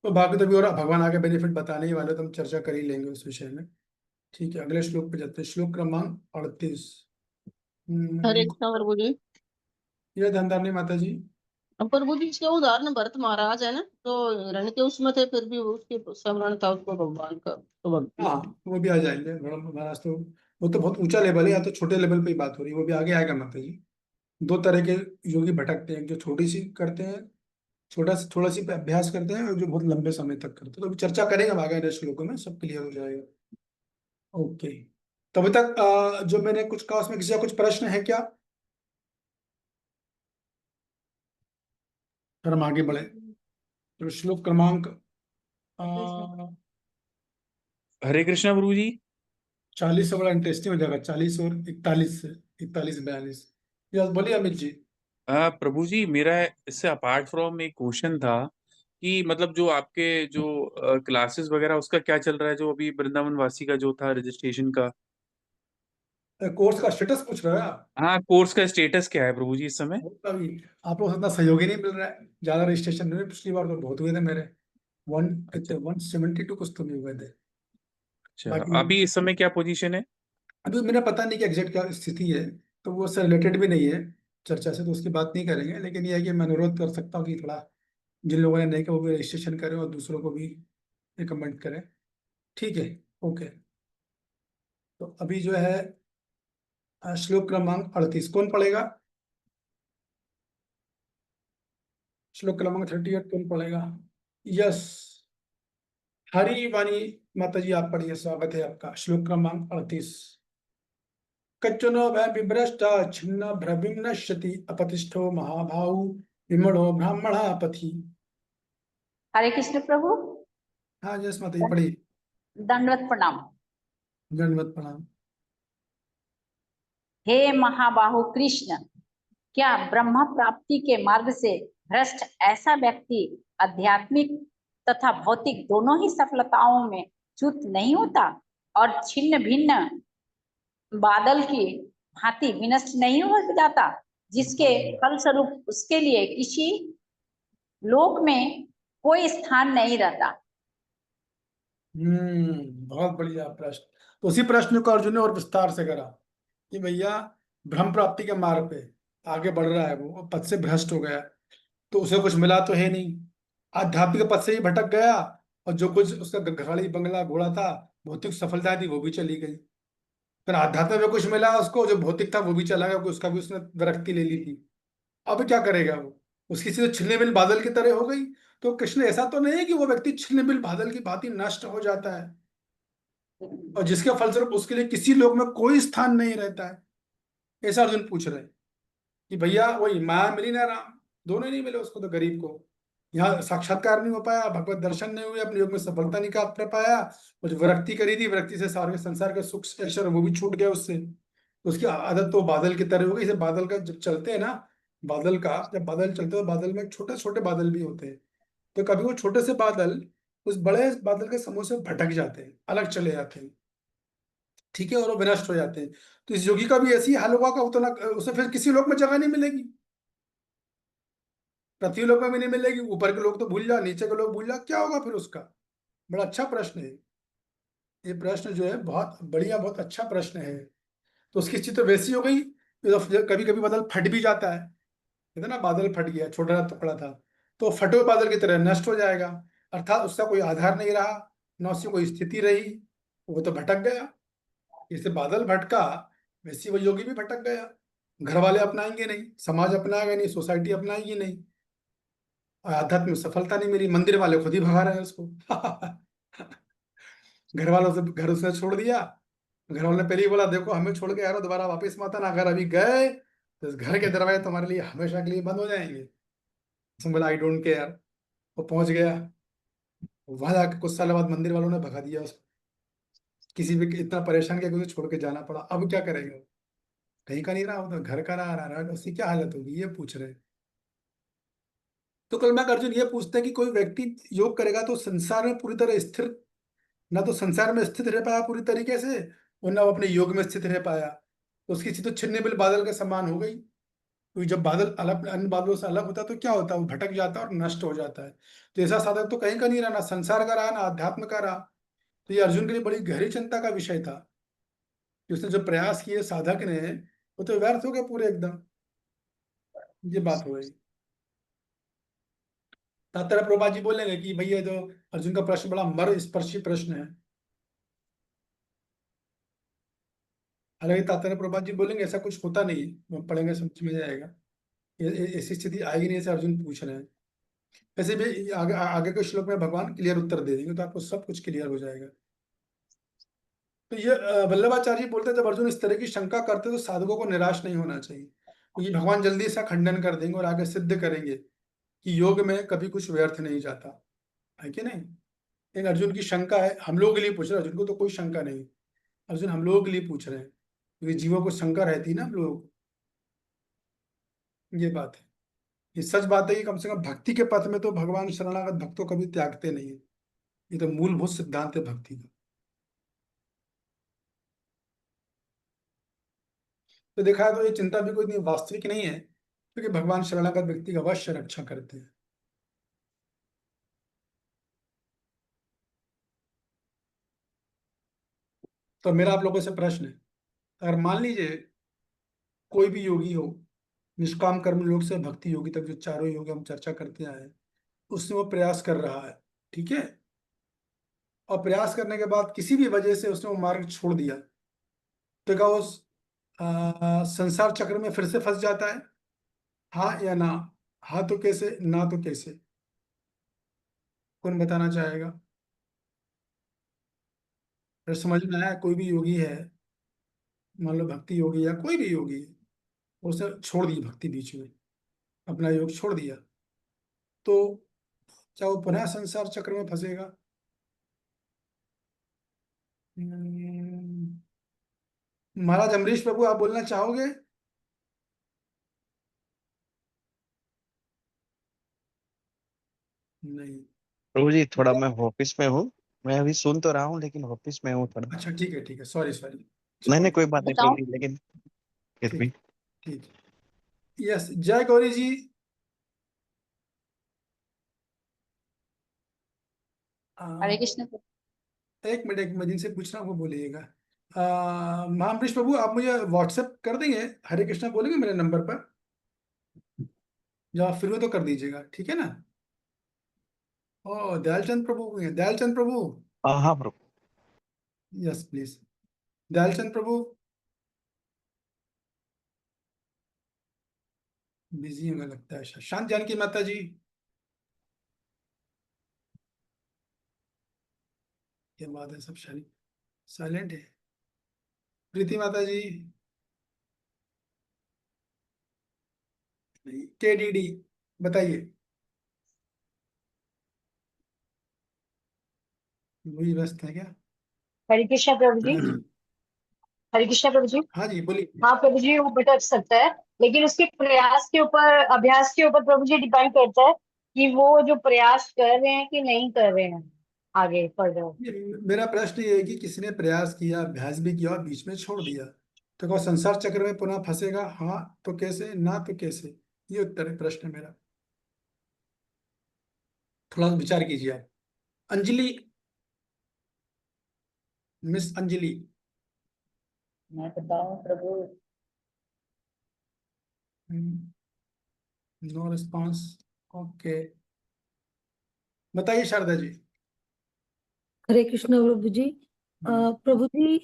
तो बाकी तो भी और भगवान आगे बेनिफिट बताने ही वाले, तो हम चर्चा कर ही लेंगे उस विषय में। ठीक है, अगले श्लोक पे जाते हैं, श्लोक क्रमांक 38। हरे कृष्ण प्रभु जी। ये धनधारणी माता जी। अब प्रभु जी इसके उदाहरण भरत महाराज है ना, तो रण के उसमें थे, फिर भी उसके स्मरण था उसको भगवान का, तो भक्ति। हाँ, वो भी आ जाएंगे महाराज। तो वो तो बहुत ऊंचा लेवल है, या तो छोटे लेवल पे ही बात हो रही है, वो भी आगे आएगा माता जी। दो तरह के योगी भटकते हैं, जो छोटी सी करते हैं, थोड़ा सी पे अभ्यास करते हैं, और जो बहुत लंबे समय तक करते हैं। तो अभी चर्चा करेंगे हम आगे श्लोकों में, सब क्लियर हो जाएगा। ओके, तो अभी तक जो मैंने कुछ कहा उसमें किसी का कुछ प्रश्न है क्या? फिर हम आगे बढ़े। तो श्लोक क्रमांक हरे कृष्णा प्रभु जी। 40 से बड़ा इंटरेस्टिंग हो जाएगा, 40 और 41 से 41 42। यस, बोलिए अमित जी। प्रभु जी, मेरा इससे अपार्ट फ्रॉम एक क्वेश्चन था कि मतलब जो आपके जो क्लासेस वगैरह उसका क्या चल रहा है, जो अभी वृंदावन वासी का जो था रजिस्ट्रेशन का। कोर्स का स्टेटस पूछ रहे हो आप? हाँ, कोर्स का स्टेटस क्या है प्रभु जी इस समय? अभी आप लोग इतना सहयोग ही नहीं मिल रहा है, ज्यादा रजिस्ट्रेशन में। पिछली बार तो बहुत हुए थे मेरे, कितने 172 कुछ तो भी हुए थे। अच्छा, बाकी अभी इस समय क्या पोजीशन है? अभी मेरा पता नहीं कि एग्जैक्ट क्या स्थिति है, तो वो उससे रिलेटेड भी नहीं है चर्चा से, तो उसकी बात नहीं करेंगे। लेकिन ये है कि मैं अनुरोध कर सकता हूँ कि थोड़ा जिन लोगों ने नहीं किया वो भी रजिस्ट्रेशन करें, और दूसरों को भी रिकमेंड करें। ठीक है, ओके। तो अभी जो है श्लोक क्रमांक 38 कौन पढ़ेगा? श्लोक क्रमांक 38 कौन पढ़ेगा? यस, हरी वाणी माता जी आप पढ़िए, स्वागत है आपका। श्लोक क्रमांक 38। कच्चनो वै विभ्रष्ट छिन्न भ्रविं नश्यति अपतिष्ठो महाभाऊ विमणो ब्राह्मणा पथि। हरे कृष्ण प्रभु। हाँ यस माता जी पढ़िए। दंडवत प्रणाम। दंडवत प्रणाम। हे महाबाहु कृष्ण, क्या ब्रह्म प्राप्ति के मार्ग से भ्रष्ट ऐसा व्यक्ति आध्यात्मिक तथा भौतिक दोनों ही सफलताओं में च्युत नहीं होता और छिन्न भिन्न बादल की भांति विनष्ट नहीं हो जाता, जिसके फलस्वरूप उसके लिए किसी लोक में कोई स्थान नहीं रहता? बहुत बढ़िया प्रश्न। तो उसी प्रश्न को अर्जुन ने और विस्तार से करा कि भैया ब्रह्म प्राप्ति के मार्ग पे आगे बढ़ रहा है, वो पद से भ्रष्ट हो गया, तो उसे कुछ मिला तो है नहीं, आध्यात्मिक पद से ही भटक गया, और जो कुछ उसका गाड़ी बंगला घोड़ा था, भौतिक सफलता थी, वो भी चली गई। फिर आध्यात्म में कुछ मिला उसको, जो भौतिक था वो भी चला गया, उसका भी उसने विरक्ति ले ली थी। अब क्या करेगा वो? उसकी चीज छिलने बिल बादल की तरह हो गई। तो कृष्ण ऐसा तो नहीं है कि वो व्यक्ति छिलने बिल बादल की भांति नष्ट हो जाता है, और जिसके फलस्वरूप उसके लिए किसी लोक में कोई स्थान नहीं रहता है। ऐसा अर्जुन पूछ रहे हैं कि भैया वही माया मिली ना राम, दोनों ही नहीं मिले उसको, तो गरीब को यहाँ साक्षात्कार नहीं हो पाया, भगवत दर्शन नहीं हुए, अपने योग में सफलता नहीं कर पाया, कुछ विरक्ति करी थी, विरक्ति से सारे संसार के सुख ऐश्वर्य वो भी छूट गया उससे। तो उसकी आदत तो बादल की तरह हो गई। जैसे बादल का जब चलते हैं ना, बादल का जब बादल चलते हैं, बादल में छोटे छोटे बादल भी होते हैं, तो कभी वो छोटे से बादल उस बड़े बादल के समूह से भटक जाते हैं, अलग चले जाते हैं, ठीक है, और वो विनष्ट हो जाते हैं। तो इस योगी का भी ऐसी हाल होगा का उतना, उसे फिर किसी लोक में जगह नहीं मिलेगी, पृथ्वी लोक में भी नहीं मिलेगी, ऊपर के लोग तो भूल जा, नीचे के लोग भूल जा, क्या होगा फिर उसका। बड़ा अच्छा प्रश्न है ये प्रश्न, जो है बहुत बढ़िया, बहुत अच्छा प्रश्न है। तो उसकी स्थिति तो वैसी हो गई, कभी कभी बादल फट भी जाता है, कहते ना बादल फट गया, छोटा सा टुकड़ा था, तो फटे हुए बादल की तरह नष्ट हो जाएगा, अर्थात उसका कोई आधार नहीं रहा, न उसकी कोई स्थिति रही, वो तो भटक गया। जैसे बादल भटका वैसे वो योगी भी भटक गया। घर वाले अपनाएंगे नहीं, समाज अपनाएगा नहीं, सोसाइटी अपनाएगी नहीं, और आध्यात्म में सफलता नहीं मिली, मंदिर वाले खुद ही भगा रहे हैं उसको। घर वालों से, घर उसने छोड़ दिया, घर वालों ने पहले ही बोला देखो हमें छोड़ के यारो दोबारा वापस मत आना, अगर अभी गए तो इस घर के दरवाजे तुम्हारे लिए हमेशा के लिए बंद हो जाएंगे। उसने बोला आई डोंट केयर, वो पहुंच गया, वहां जाके कुछ साल बाद मंदिर वालों ने भगा दिया उसको, किसी भी इतना परेशान किया कि उसे छोड़ के जाना पड़ा। अब क्या करेंगे, कहीं का नहीं रहा, वो तो घर का रहा उसकी क्या हालत होगी, ये पूछ रहे हैं। तो कल मैं अर्जुन ये पूछते हैं कि कोई व्यक्ति योग करेगा तो संसार में पूरी तरह स्थिर, ना तो संसार में स्थित रह पाया पूरी तरीके से, और ना वो अपने योग में स्थित रह पाया, तो उसकी स्थिति तो छिन्न बादल के समान हो गई। क्योंकि जब बादल अलग अन्य बादलों से अलग होता है तो क्या होता है, वो भटक जाता है और नष्ट हो जाता है। तो ऐसा साधक तो कहीं का नहीं रहा, ना संसार का रहा, ना अध्यात्म का रहा। तो ये अर्जुन के लिए बड़ी गहरी चिंता का विषय था कि उसने जो प्रयास किए साधक ने, वो तो व्यर्थ हो गए पूरे एकदम। ये बात हो गई। तात्पर्य प्रभा जी बोलेंगे कि भैया जो अर्जुन का प्रश्न बड़ा मर्म स्पर्शी प्रश्न है। हालांकि तात्पर्य प्रभा जी बोलेंगे ऐसा कुछ होता नहीं, हम पढ़ेंगे समझ में जाएगा, ऐसी स्थिति आएगी नहीं, ऐसे अर्जुन पूछ रहे हैं। वैसे भी आगे आगे के श्लोक में भगवान क्लियर उत्तर दे देंगे, तो आपको सब कुछ क्लियर हो जाएगा। तो ये वल्लभाचार्य जी बोलते हैं जब अर्जुन इस तरह की शंका करते तो साधकों को निराश नहीं होना चाहिए, क्योंकि भगवान जल्दी इसका खंडन कर देंगे और आगे सिद्ध करेंगे कि योग में कभी कुछ व्यर्थ नहीं जाता है कि नहीं। लेकिन अर्जुन की शंका है, हम लोगों के लिए पूछ रहे हैं, अर्जुन को तो कोई शंका नहीं, अर्जुन हम लोगों के लिए पूछ रहे हैं, क्योंकि जीवों को शंका रहती है ना हम लोगों को। ये बात है, ये सच बात है कि कम से कम भक्ति के पथ में तो भगवान शरणागत भक्तों कभी त्यागते नहीं है। ये तो मूलभूत सिद्धांत है भक्ति का। तो देखा है तो ये चिंता भी कोई इतनी वास्तविक नहीं है, क्योंकि भगवान शरणागत व्यक्ति का अवश्य रक्षा करते हैं। तो मेरा आप लोगों से प्रश्न है, अगर मान लीजिए कोई भी योगी हो, निष्काम कर्म योग से भक्ति योगी तक जो चारों योग हम चर्चा करते आए हैं, उसमें वो प्रयास कर रहा है, ठीक है, और प्रयास करने के बाद किसी भी वजह से उसने वो मार्ग छोड़ दिया, तो क्या उस संसार चक्र में फिर से फंस जाता है, हाँ या ना? हाँ तो कैसे, ना तो कैसे? कौन बताना चाहेगा? फिर समझ में आया, कोई भी योगी है, मान लो भक्ति योगी या कोई भी योगी है, उसने छोड़ दी भक्ति बीच में, अपना योग छोड़ दिया, तो क्या वो पुनः संसार चक्र में फंसेगा? महाराज अमरीश प्रभु आप बोलना चाहोगे? नहीं। प्रभु जी थोड़ा मैं ऑफिस में हूँ, मैं अभी सुन तो रहा हूँ लेकिन ऑफिस में हूँ थोड़ा। अच्छा ठीक है, सॉरी सॉरी। नहीं नहीं कोई बात नहीं बताओ। प्रभु जी, लेकिन फिर भी ठीक, यस, जय गौरी जी। हरे कृष्ण। एक मिनट जिनसे पूछ रहा हूँ वो बोलिएगा। महामरीश प्रभु आप मुझे व्हाट्सएप कर देंगे, हरे कृष्णा बोलेंगे मेरे नंबर पर, जब आप फ्री हो तो कर दीजिएगा, ठीक है ना? ओ दयालचंद प्रभु, दयालचंद प्रभु, हाँ हाँ Prabhu. Yes please, Dayalchand Prabhu busy होगा लगता है। शांत जानकी माता जी, क्या बात है, सब शाली साइलेंट है। प्रीति माता जी, KDD बताइए। वही व्यस्त है क्या? हरे कृष्णा प्रभु जी। हाँ जी, हरे कृष्णा प्रभु जी। हाँ जी बोलिए। हाँ प्रभु जी, वो भटक सकता है, लेकिन उसके प्रयास के ऊपर, अभ्यास के ऊपर प्रभु जी डिपेंड करता है कि वो जो प्रयास कर रहे हैं कि नहीं कर रहे हैं आगे बढ़ रहे। मेरा प्रश्न ये है कि किसने प्रयास किया, अभ्यास भी किया और बीच में छोड़ दिया, तो क्या वो संसार चक्र में पुनः फंसेगा? हाँ तो कैसे, ना तो कैसे? ये उत्तर है प्रश्न मेरा। थोड़ा विचार कीजिए आप। अंजलि, मिस अंजलि। मैं बताऊं प्रभु? No response. ओके, बताइए शारदा जी। हरे कृष्ण प्रभु जी। हम्म, प्रभु जी,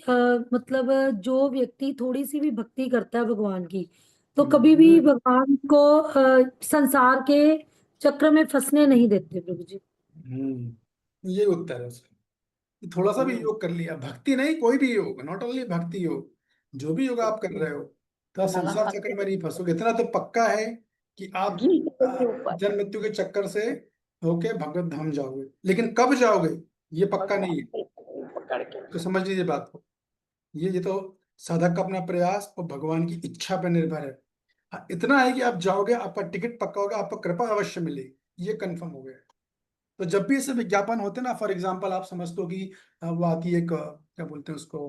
मतलब जो व्यक्ति थोड़ी सी भी भक्ति करता है भगवान की, तो हम्म, कभी भी भगवान को संसार के चक्र में फंसने नहीं देते प्रभु जी। ये उत्तर है उसका। थोड़ा सा भी योग कर लिया, भक्ति नहीं, कोई भी योग, नॉट ओनली भक्ति योग, जो भी योग आप कर रहे हो, तो आप संसार चक्र में नहीं फंसोगे। इतना तो पक्का है कि आप जन्म मृत्यु के चक्कर से होके भगवत धाम जाओगे, लेकिन कब जाओगे ये पक्का नहीं है। तो समझ लीजिए बात को। ये तो साधक का अपना प्रयास और भगवान की इच्छा पर निर्भर है। हाँ, इतना है कि आप जाओगे, आपका टिकट पक्का होगा, आपको कृपा अवश्य मिलेगी, ये कंफर्म हो गया। तो जब भी ऐसे विज्ञापन होते हैं ना, फॉर एग्जांपल आप समझ लो कि वो आती है एक क्या बोलते हैं उसको,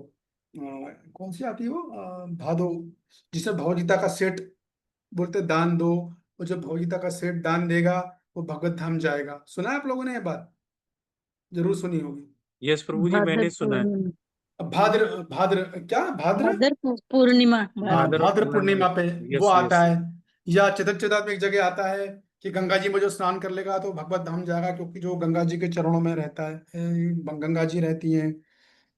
कौन सी आती है वो, भादो, जिसे भगवदगीता का सेट बोलते हैं, दान दो, वो जो भगवदगीता का सेट दान देगा वो भगवत धाम जाएगा। सुना है आप लोगों ने ये बात? जरूर सुनी होगी। यस प्रभु जी, मैंने सुना है। भाद्र भाद्र क्या भाद्र भाद्र पूर्णिमा। हाँ, भाद्र और भाद्र पूर्णिमा। पूर्णिमा पे वो यस आता यस। है। या चतुर्वेद में एक जगह आता है कि गंगा जी में जो स्नान कर लेगा तो भगवत धाम जाएगा, क्योंकि जो गंगा जी के चरणों में रहता है, गंगा जी रहती हैं।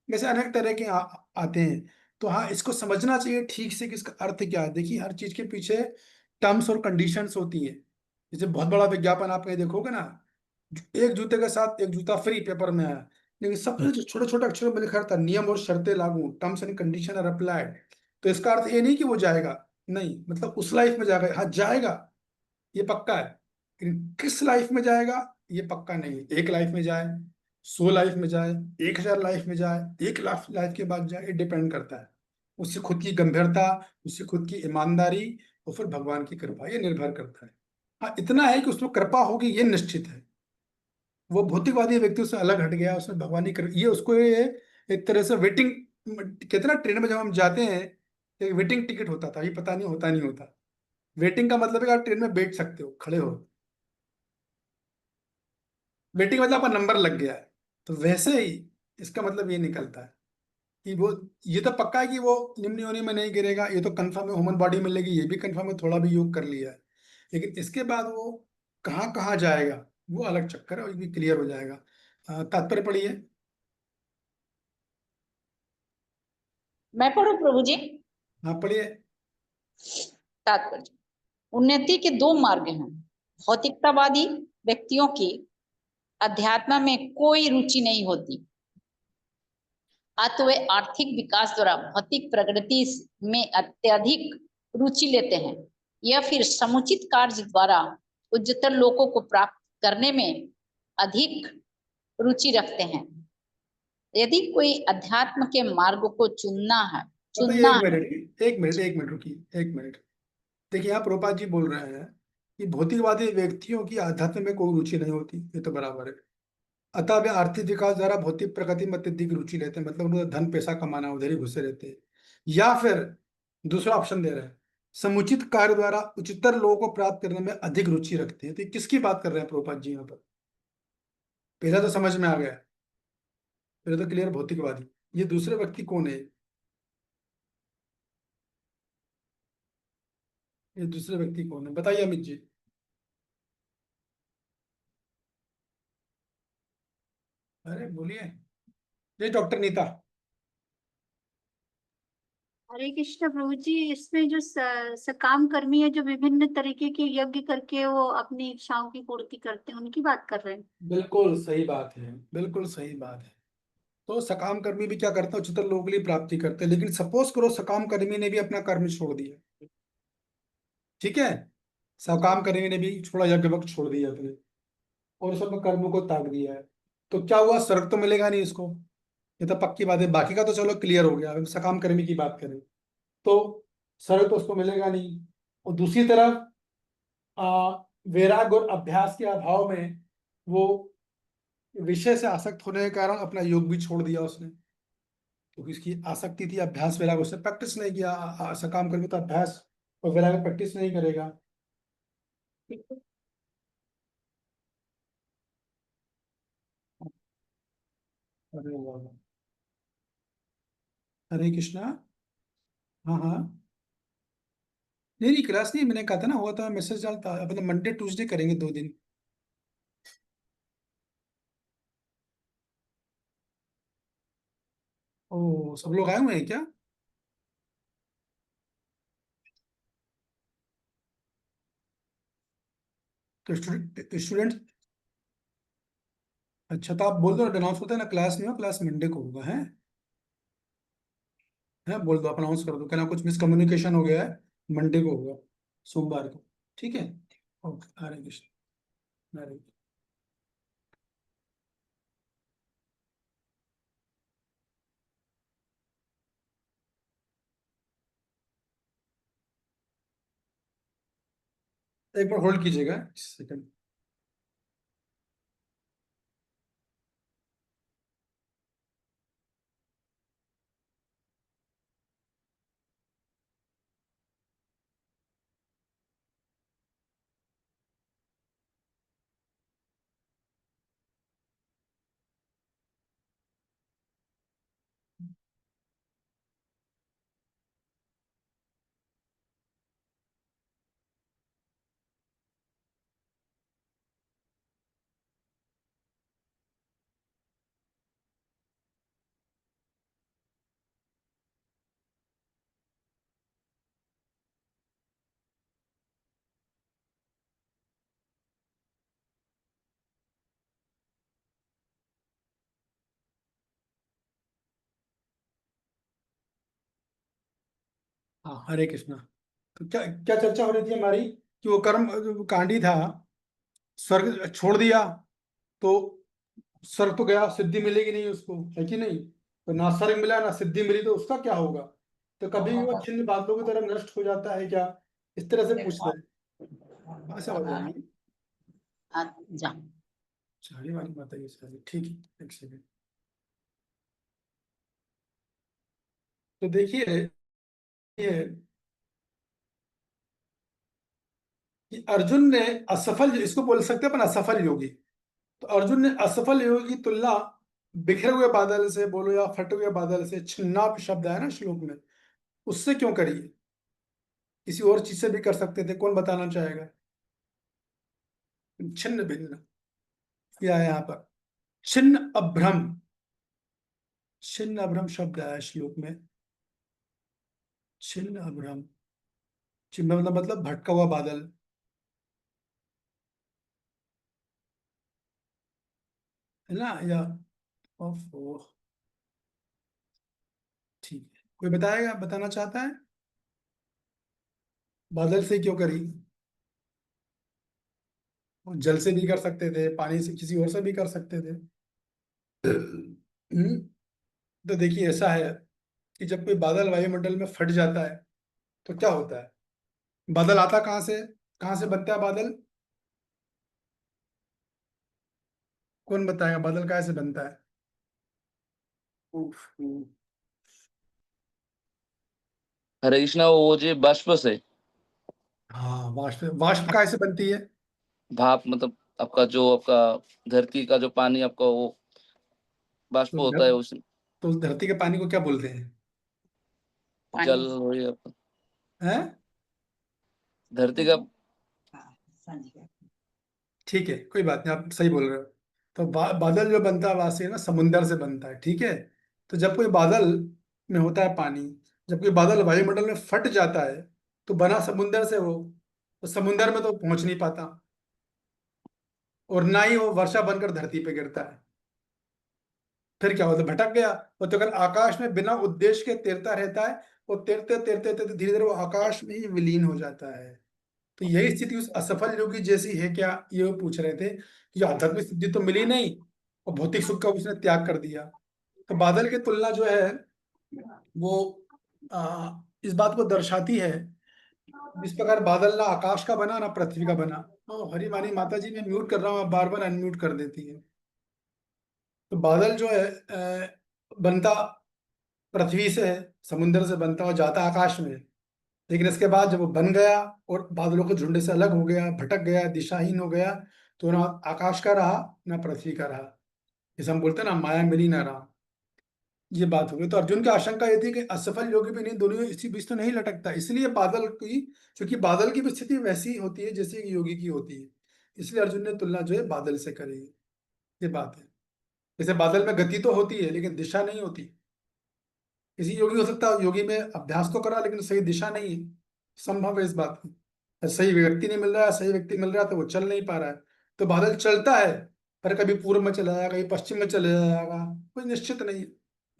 वैसे अनेक तरह के आते हैं। तो हाँ, इसको समझना चाहिए ठीक से कि इसका अर्थ क्या है। देखिए, हर चीज के पीछे टर्म्स और कंडीशंस होती है। जैसे बहुत बड़ा विज्ञापन आप कहीं देखोगे ना, एक जूते के साथ एक जूता फ्री पेपर में आया, लेकिन सबसे जो छोटे छोटे अक्षरों में लिखा रहता है, नियम और शर्तें लागू, terms and condition are applied. तो इसका अर्थ ये नहीं कि वो जाएगा, नहीं, मतलब उस लाइफ में जाएगा, हाँ जाएगा, ये पक्का है, लेकिन किस लाइफ में जाएगा ये पक्का नहीं है। एक लाइफ में जाए, 100 लाइफ में जाए, 1000 लाइफ में जाए, 1 लाख लाइफ के बाद जाए, ये डिपेंड करता है उससे खुद की गंभीरता, उससे खुद की ईमानदारी और फिर भगवान की कृपा, ये निर्भर करता है। हाँ, इतना है कि उसमें कृपा होगी ये निश्चित है। वो भौतिकवादी व्यक्ति से अलग हट गया, उसने भगवानी कर, ये उसको ये एक तरह से वेटिंग, कितना ट्रेन में जब हम जाते हैं, एक वेटिंग टिकट होता था, ये पता नहीं होता नहीं होता। वेटिंग का मतलब है कि आप ट्रेन में बैठ सकते हो, खड़े हो, वेटिंग मतलब आपका नंबर लग गया है। तो वैसे ही इसका मतलब ये निकलता है कि वो, ये तो पक्का है कि वो निम्न योनि में नहीं गिरेगा, ये तो कंफर्म है, ह्यूमन बॉडी मिलेगी, ये भी कंफर्म है, थोड़ा भी योग कर लिया है। लेकिन इसके बाद वो कहाँ कहाँ जाएगा वो अलग चक्कर है, और ये भी क्लियर हो जाएगा। तात्पर्य पढ़िए। मैं पढ़ू प्रभु जी? हाँ पढ़िए। तात्पर्य। उन्नति के दो मार्ग हैं। भौतिकतावादी व्यक्तियों की अध्यात्म में कोई रुचि नहीं होती, अतः वे आर्थिक विकास द्वारा भौतिक प्रगति में अत्यधिक रुचि लेते हैं, या फिर समुचित कार्य द्वारा उच्चतर लोकों को प्राप्त करने में अधिक रुचि रखते हैं। यदि कोई अध्यात्म के मार्ग को चुनना है, एक मिनट रुकिए, 1 मिनट। देखिए, यहाँ प्रभुपाद जी बोल रहे हैं कि भौतिकवादी व्यक्तियों की आध्यात्म में कोई रुचि नहीं होती, ये तो बराबर है। अतः वे आर्थिक विकास द्वारा भौतिक प्रगति में अत्यधिक रुचि लेते हैं, मतलब उन्हें धन पैसा कमाना, उधर ही घुसे रहते हैं। या फिर दूसरा ऑप्शन दे रहे हैं, समुचित कार्य द्वारा उच्चतर लोगों को प्राप्त करने में अधिक रुचि रखते हैं। तो ये किसकी बात कर रहे हैं प्रभुपाद जी यहाँ पर? पहला तो समझ में आ गया, पहले तो क्लियर, भौतिकवादी। ये दूसरे व्यक्ति कौन है? ये दूसरे व्यक्ति कौन है, बताइए अमित जी। अरे बोलिए। ये डॉक्टर नीता। हरे कृष्ण प्रभु जी, इसमें जो सकाम कर्मी है, जो विभिन्न तरीके के यज्ञ करके वो अपनी इच्छाओं की पूर्ति करते हैं, उनकी बात कर रहे हैं। बिल्कुल सही बात है, बिल्कुल सही बात है। तो सकाम कर्मी भी क्या करते हैं, उच्चतर लोगों के लिए प्राप्ति करते हैं। लेकिन सपोज करो सकाम कर्मी ने भी अपना कर्म छोड़ दिया, ठीक है, सकाम कर्मी ने भी छोड़ा, यज्ञ वक्त छोड़ दिया अपने, और सब कर्म को त्याग दिया है, तो क्या हुआ, स्वर्ग तो मिलेगा नहीं इसको, ये तो पक्की बात है। बाकी का तो चलो क्लियर हो गया, अब सकाम कर्मी की बात करें तो स्वर्ग तो उसको मिलेगा नहीं। और दूसरी तरफ वैराग्य और अभ्यास के अभाव में वो विषय से आसक्त होने के कारण अपना योग भी छोड़ दिया उसने, क्योंकि इसकी आसक्ति थी अभ्यास वैराग्य, उसने प्रैक्टिस नहीं किया। सकाम कर्मी तो अभ्यास और वैराग्य प्रैक्टिस नहीं करेगा। अरे वाह, हरे कृष्णा। हाँ हाँ, नहीं नहीं क्लास नहीं, मैंने कहा था ना, हुआ था मैसेज डालता, मतलब मंडे ट्यूसडे करेंगे 2 दिन। ओ, सब लोग आए हुए हैं क्या? तो स्टूडेंट, अच्छा, तो आप बोल दो, अनाउंस होता है ना, क्लास नहीं हो, क्लास मंडे को होगा, है बोल दो, आप अनाउंस कर दो, कहना कुछ मिसकम्युनिकेशन हो गया है, मंडे को होगा, सोमवार को, ठीक है। ओके, हरे कृष्ण, हरे। एक बार होल्ड कीजिएगा, सेकंड। हाँ, हरे कृष्णा। तो क्या क्या चर्चा हो रही थी हमारी, कि वो कर्म जो कांडी था, स्वर्ग छोड़ दिया, तो स्वर्ग तो गया, सिद्धि मिलेगी नहीं उसको, है कि नहीं? तो ना स्वर्ग मिला ना सिद्धि मिली, तो उसका क्या होगा? तो कभी भी वो छिन्न बादलों की तरह नष्ट हो जाता है क्या, इस तरह से पूछ रहे, ऐसा हो जाएगी। साड़ी वाली बात है ये सारी, ठीक है, एक सेकंड। तो देखिए, ये कि अर्जुन ने असफल, इसको बोल सकते हैं अपन असफल योगी, तो अर्जुन ने असफल योगी की तुलना बिखरे हुए बादल से बोलो या फटे हुए बादल से, छिन्नाप शब्द है ना श्लोक में, उससे क्यों करी? किसी और चीज से भी कर सकते थे, कौन बताना चाहेगा? छिन्न भिन्न क्या है यहाँ पर, छिन्न अभ्रम, छिन्न अभ्रम शब्द है श्लोक में, छिन्न अभ्रम, छिन्न मतलब भटका हुआ बादल, है ना, या ओफो, ठीक है, कोई बताएगा, बताना चाहता है बादल से क्यों करी? जल से भी कर सकते थे, पानी से, किसी और से भी कर सकते थे। तो देखिए ऐसा है कि जब कोई बादल वायुमंडल में फट जाता है तो क्या होता है? बादल आता कहाँ से, कहाँ से बनता है बादल? कौन बताएगा बादल कहाँ से बनता है? उफ, हरे कृष्णा, वो जी बाष्प से। हाँ, वाष्प, वाष्प कहाँ से बनती है? भाप मतलब आपका धरती का जो पानी आपका वो बाष्प तो होता है, उस तो उस धरती के पानी को क्या बोलते हैं? जल वही आपका हैं? धरती का। ठीक है, कोई बात नहीं, आप सही बोल रहे हो। तो बादल जो बनता है वहां से ना, समुंदर से बनता है, ठीक है। तो जब कोई बादल में होता है पानी, जब कोई बादल वायुमंडल में फट जाता है, तो बना समुंदर से वो, तो समुंदर में तो पहुंच नहीं पाता, और ना ही वो वर्षा बनकर धरती पे गिरता है। फिर क्या होता है, भटक गया। वो तो अगर आकाश में बिना उद्देश्य के तैरता रहता है, वो तैरते तैरते तैरते धीरे धीरे वो आकाश में ही विलीन हो जाता है। तो यही स्थिति उस असफल योगी जैसी है क्या, ये वो पूछ रहे थे कि आध्यात्मिक सिद्धि तो मिली नहीं और भौतिक सुख का उसने त्याग कर दिया। तो बादल की तुलना जो है वो इस बात को दर्शाती है, जिस प्रकार बादल ना आकाश का बना ना पृथ्वी का बना। तो हरी मानी माता जी, मैं म्यूट कर रहा हूँ, आप बार बार अनम्यूट कर देती है। तो बादल जो है बनता पृथ्वी से है, समुद्र से बनता और जाता आकाश में, लेकिन इसके बाद जब वो बन गया और बादलों के झुंड से अलग हो गया, भटक गया, दिशाहीन हो गया, तो ना आकाश का रहा ना पृथ्वी का रहा। जैसे हम बोलते हैं ना, माया मिली ना रहा, ये बात हो गई। तो अर्जुन की आशंका ये थी कि असफल योगी भी नहीं, दोनों इसी बीच तो नहीं लटकता। इसलिए बादल की, क्योंकि बादल की भी स्थिति वैसी होती है जैसे कि योगी की होती है, इसलिए अर्जुन ने तुलना जो है बादल से करी। ये बात है। जैसे बादल में गति तो होती है लेकिन दिशा नहीं होती। किसी योगी हो सकता है, योगी में अभ्यास तो करा लेकिन सही दिशा नहीं है, संभव है इस बात की। सही व्यक्ति नहीं मिल रहा है, सही व्यक्ति मिल रहा है तो वो चल नहीं पा रहा है। तो बादल चलता है पर कभी पूर्व में चला जाएगा, कभी पश्चिम में चले जाएगा, कोई निश्चित नहीं,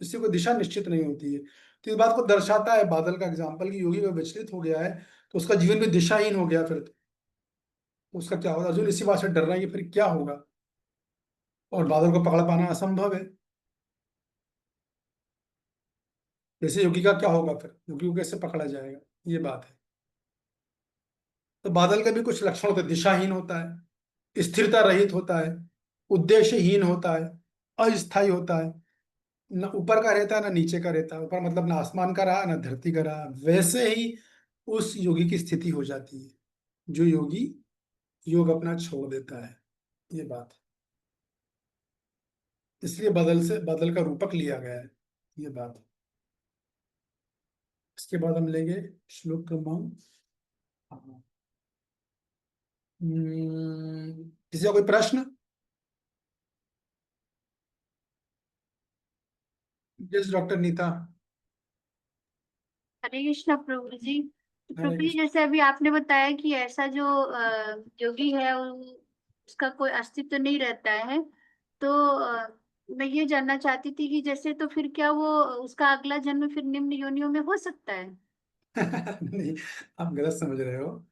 इससे कोई दिशा निश्चित नहीं होती है। तो इस बात को दर्शाता है बादल का एग्जाम्पल कि योगी में विचलित हो गया है तो उसका जीवन भी दिशाहीन हो गया। फिर तो उसका क्या होगा, अर्जुन इसी बात से डर रहा है कि फिर क्या होगा, और बादल को पकड़ पाना असंभव है। जैसे योगी का क्या होगा, फिर योगी को कैसे पकड़ा जाएगा, ये बात है। तो बादल का भी कुछ लक्षण होते हैं, दिशाहीन होता है, स्थिरता रहित होता है, उद्देश्यहीन होता है, अस्थायी होता है, न ऊपर का रहता है ना नीचे का रहता है। ऊपर मतलब ना आसमान का रहा ना धरती का रहा। वैसे ही उस योगी की स्थिति हो जाती है जो योगी योग अपना छोड़ देता है, ये बात है। इसलिए बादल से, बादल का रूपक लिया गया है, ये बात है। इसके बाद हम लेंगे श्लोक क्रमांक, किसी का कोई प्रश्न? Yes doctor Neeta. हरे कृष्णा प्रभु जी। हरे प्रभु जी, कृष्ण। जैसे अभी आपने बताया कि ऐसा जो योगी है उसका कोई अस्तित्व नहीं रहता है, तो मैं ये जानना चाहती थी कि जैसे तो फिर क्या वो उसका अगला जन्म फिर निम्न योनियों में हो सकता है? नहीं, आप गलत समझ रहे हो।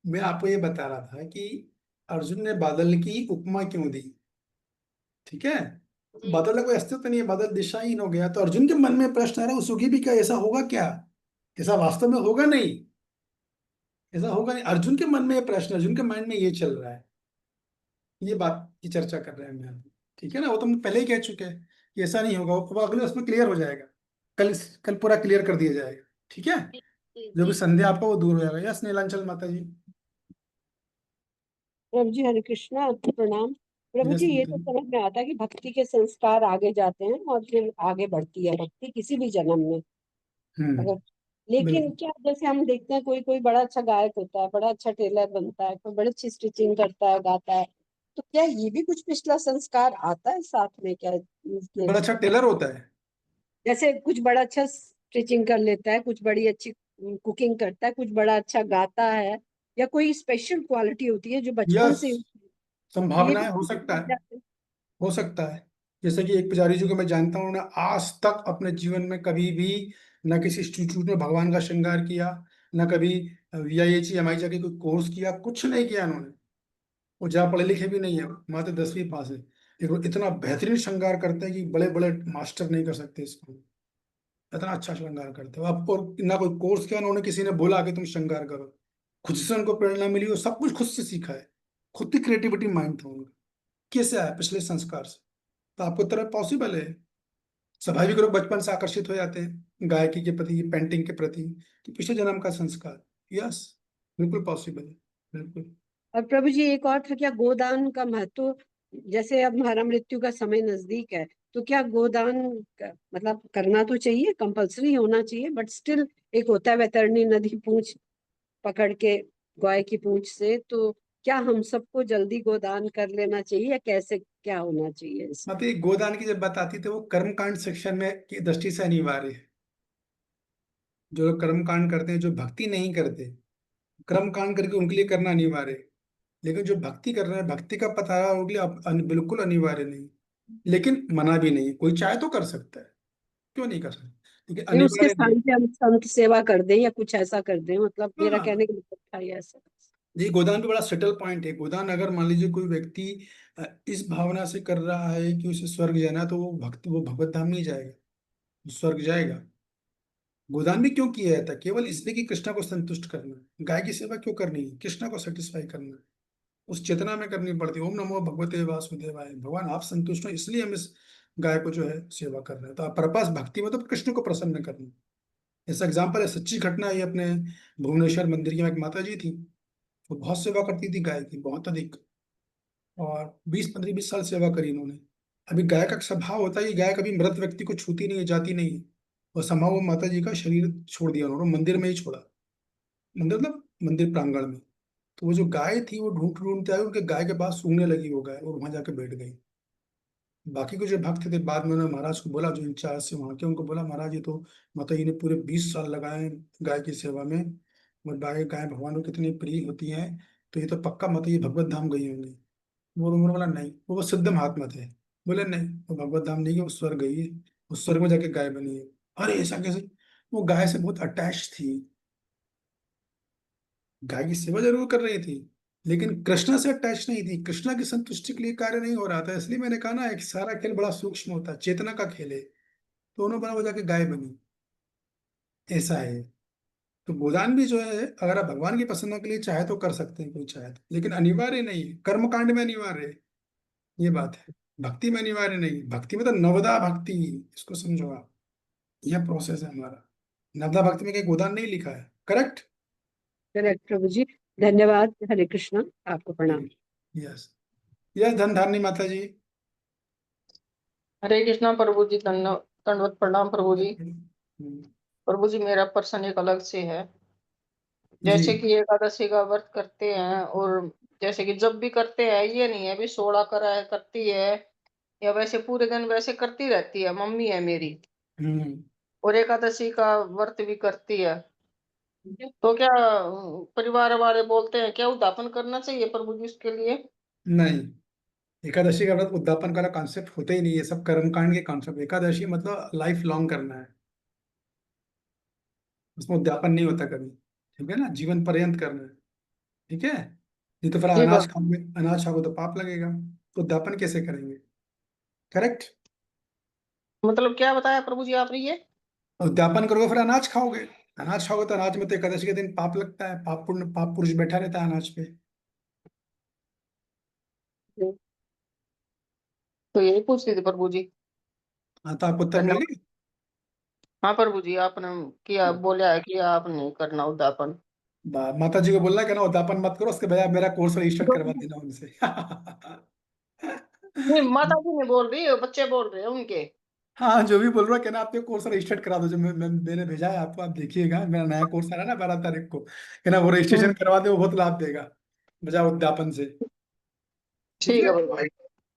मैं आपको ये बता रहा था कि अर्जुन ने बादल की उपमा क्यों दी, ठीक है। बादल का कोई अस्तित्व नहीं है, बादल दिशाहीन हो गया। तो अर्जुन के मन में प्रश्न आ रहा है, उस योगी भी क्या ऐसा होगा क्या? ऐसा वास्तव में होगा नहीं, ऐसा होगा नहीं। अर्जुन के मन में ये प्रश्न, अर्जुन के माइंड में ये चल रहा है, ये बात की चर्चा कर रहे हैं हम यहाँ पे, ठीक है ना। वो तो हम पहले ही कह चुके हैं कि ऐसा नहीं होगा, वो अगले उसमें क्लियर हो जाएगा। कल कल पूरा क्लियर कर दिया जाएगा, ठीक है। जो भी संदेह आपका वो दूर हो जाएगा। यस नीलांचल माता जी। प्रभु जी हरे कृष्णा, प्रणाम। प्रभु यस जी, ये माता तो जी। समझ में आता है कि भक्ति के संस्कार आगे जाते हैं और फिर आगे बढ़ती है भक्ति किसी भी जन्म में, अगर लेकिन बिल्कुल। क्या, जैसे हम देखते हैं कोई कोई बड़ा अच्छा गायक होता है, बड़ा अच्छा टेलर बनता है, कोई बड़ी अच्छी स्टिचिंग करता है, गाता है, तो क्या ये भी कुछ पिछला संस्कार आता है साथ में क्या इसके? बड़ा अच्छा टेलर होता है। जैसे कुछ बड़ा अच्छा स्टिचिंग कर लेता है, कुछ बड़ी अच्छी कुकिंग करता है, कुछ बड़ा अच्छा गाता है, या कोई स्पेशल क्वालिटी होती है जो बचपन यस, से, ये भी संभावनाएं हो सकता है, हो सकता है। जैसे कि एक पुजारी जी को मैं जानता हूँ, उन्होंने आज तक अपने जीवन में कभी भी न किसी इंस्टीट्यूट में भगवान का श्रृंगार किया, न कभी VIH MI जाके कोई कोर्स किया, कुछ नहीं किया उन्होंने। वो ज्यादा पढ़े लिखे भी नहीं है, मात्र 10वीं पास है, लेकिन वो इतना बेहतरीन श्रृंगार करते हैं कि बड़े बड़े मास्टर नहीं कर सकते इसको। इतना अच्छा श्रृंगार करते हो आप, और ना कोई कोर्स किया, उन्होंने किसी ने बोला कि तुम श्रृंगार करो, खुद से उनको प्रेरणा मिली, वो सब कुछ खुद से सीखा है, खुद की क्रिएटिविटी माइंड था उनका। कैसे आया? पिछले संस्कार से। तो आपको तरह पॉसिबल है। स्वाभाविक लोग बचपन से आकर्षित हो जाते हैं गायकी के प्रति, पेंटिंग के प्रति, कि पिछले जन्म का संस्कार। यस, बिल्कुल पॉसिबल है, बिल्कुल। और प्रभु जी एक और था, क्या गोदान का महत्व, जैसे अब हमारा मृत्यु का समय नजदीक है, तो क्या गोदान मतलब करना तो चाहिए, कंपल्सरी होना चाहिए, बट स्टिल एक होता है वैतरणी नदी पूंछ पकड़ के गाय की पूंछ से, तो क्या हम सबको जल्दी गोदान कर लेना चाहिए या कैसे, क्या होना चाहिए इसमें? मतलब गोदान की जब बात आती थी वो कर्मकांड सेक्शन में की दृष्टि से अनिवार्य है। जो लोग कर्मकांड करते हैं, जो भक्ति नहीं करते, कर्म कांड करके उनके लिए करना अनिवार्य है। लेकिन जो भक्ति कर रहे हैं, भक्ति का पता है, उनके लिए बिल्कुल अनिवार्य नहीं। लेकिन मना भी नहीं है, कोई चाहे तो कर सकता है, क्यों नहीं कर सकता, लेकिन नहीं, उसके अनिवार्य नहीं स्थान पे हम संत सेवा कर दें या कुछ ऐसा कर दें, मतलब है। मेरा हाँ, कहने का मतलब था ये ऐसा। ये गोदान भी बड़ा सेटल पॉइंट है। गोदान अगर मान लीजिए कोई व्यक्ति इस भावना से कर रहा है कि उसे स्वर्ग जाना है, तो वो भगवत धाम नहीं जाएगा, वो स्वर्ग जाएगा। गोदान भी क्यों किया जाता है? केवल इसलिए कि कृष्णा को संतुष्ट करना है। गाय की सेवा क्यों करनी है? कृष्णा को सेटिस्फाई करना है, उस चेतना में करनी पड़ती है। ओम नमो भगवते वासुदेवाय, भगवान आप संतुष्ट हो इसलिए हम इस गाय को जो है सेवा कर रहे हैं। तो पर्पस भक्ति मतलब कृष्ण को प्रसन्न करना। ऐसा एग्जाम्पल है, सच्ची घटना है ये। अपने भुवनेश्वर मंदिर की एक माता जी थी, वो बहुत सेवा करती थी गाय की, बहुत अधिक, और 20-15-20 साल सेवा करी इन्होंने। अभी गाय का स्वभाव होता है, ये गाय कभी मृत व्यक्ति को छूती नहीं है, जाती नहीं है। और संभव वो माता जी का शरीर छोड़ दिया उन्होंने, मंदिर में ही छोड़ा, मंदिर मतलब मंदिर प्रांगण में। तो वो जो गाय थी वो ढूंढ ढूंढते आए, उनके गाय के पास सूंघने लगी वो गाय, और वहां जाके बैठ गई। बाकी के जो भक्त थे बाद में उन्होंने महाराज को बोला, जो इंचार्ज से वहां के, उनको बोला महाराज ये तो माता जी ने पूरे 20 साल लगाए गाय की सेवा में, और गाय गाय भगवान को कितनी प्रिय होती है, तो ये तो पक्का माता जी भगवत धाम गई होंगी। वो उन्होंने बोला नहीं, वो सिद्ध महात्मा थे। बोले नहीं, वो भगवत धाम नहीं है, वो स्वर्ग गई है, वो स्वर्ग में जाके गाय बनी है। अरे ऐसा कैसे? वो गाय से बहुत अटैच थी, गाय की सेवा जरूर कर रही थी, लेकिन कृष्णा से अटैच नहीं थी। कृष्णा की संतुष्टि के लिए कार्य नहीं हो रहा था। इसलिए मैंने कहा ना, एक सारा खेल बड़ा सूक्ष्म होता है, चेतना का खेल है। तो उन्होंने बना, वो जाके गाय बनी, ऐसा है। तो गोदान भी जो है, अगर आप भगवान की प्रसन्नता के लिए चाहे तो कर सकते हैं, कोई चाहे तो, लेकिन अनिवार्य नहीं है। कर्मकांड में अनिवार्य है, ये बात है। भक्ति में अनिवार्य नहीं। भक्ति में तो नवदा भक्ति, इसको समझो आप, यह प्रोसेस है हमारा। नवदा भक्ति में कहीं गोदान नहीं लिखा है। करेक्ट? करेक्ट प्रभु जी, धन्यवाद। हरे कृष्णा, आपको प्रणाम। यस यस, धनधारणी माता जी। हरे कृष्णा प्रभु जी, दंडवत प्रणाम प्रभु जी। प्रभु जी मेरा प्रश्न एक अलग से है। जैसे कि एकादशी का व्रत करते हैं, और जैसे कि जब भी करते हैं, ये नहीं है भी 16 करा है करती है, या वैसे पूरे दिन वैसे करती रहती है, मम्मी है मेरी, और एकादशी का व्रत भी करती है। तो क्या परिवार वाले बोलते हैं क्या उद्यापन करना चाहिए प्रभु जी उसके लिए? नहीं, एकादशी का व्रत उद्यापन का कॉन्सेप्ट होता ही नहीं है, सब कर्मकांड के कॉन्सेप्ट। एकादशी मतलब लाइफ लॉन्ग करना है, उसमें उद्यापन नहीं होता कभी। ठीक है ना, जीवन पर्यंत करना है। ठीक है, नहीं तो फिर जी अनाज बाबा। खाओगे, अनाज खाओगे तो पाप लगेगा, तो उद्यापन कैसे करेंगे? करेक्ट? मतलब क्या बताया प्रभु जी आपने ये? उद्यापन करोगे फिर अनाज खाओगे, अनाज खाओगे तो अनाज में तो एकादशी के दिन पाप लगता है, पाप पुण्य, पाप पुरुष बैठा रहता है अनाज पे। तो यही पूछ रही थी प्रभु जी। हाँ, तो आपको उत्तर मिल धन्यवाद। गया। हाँ प्रभु जी, आपने किया, बोला है कि आप नहीं करना उद्यापन। माता जी को बोलना है कि ना उद्यापन मत करो, उसके भैया मेरा कोर्स रजिस्टर करवा देना उनसे। नहीं, माता जी नहीं बोल रही है, बच्चे बोल रहे हैं उनके। हाँ, जो भी बोल रहा है, कहना आप कोर्स रजिस्टर करा दो, जो मैंने भेजा है आपको, आप देखिएगा, मेरा नया कोर्स आ रहा है ना 12 तारीख को, कहना वो रजिस्ट्रेशन करवा दे, वो बहुत लाभ देगा बजाय उद्यापन से। ठीक ठीक है, है प्रभु जी।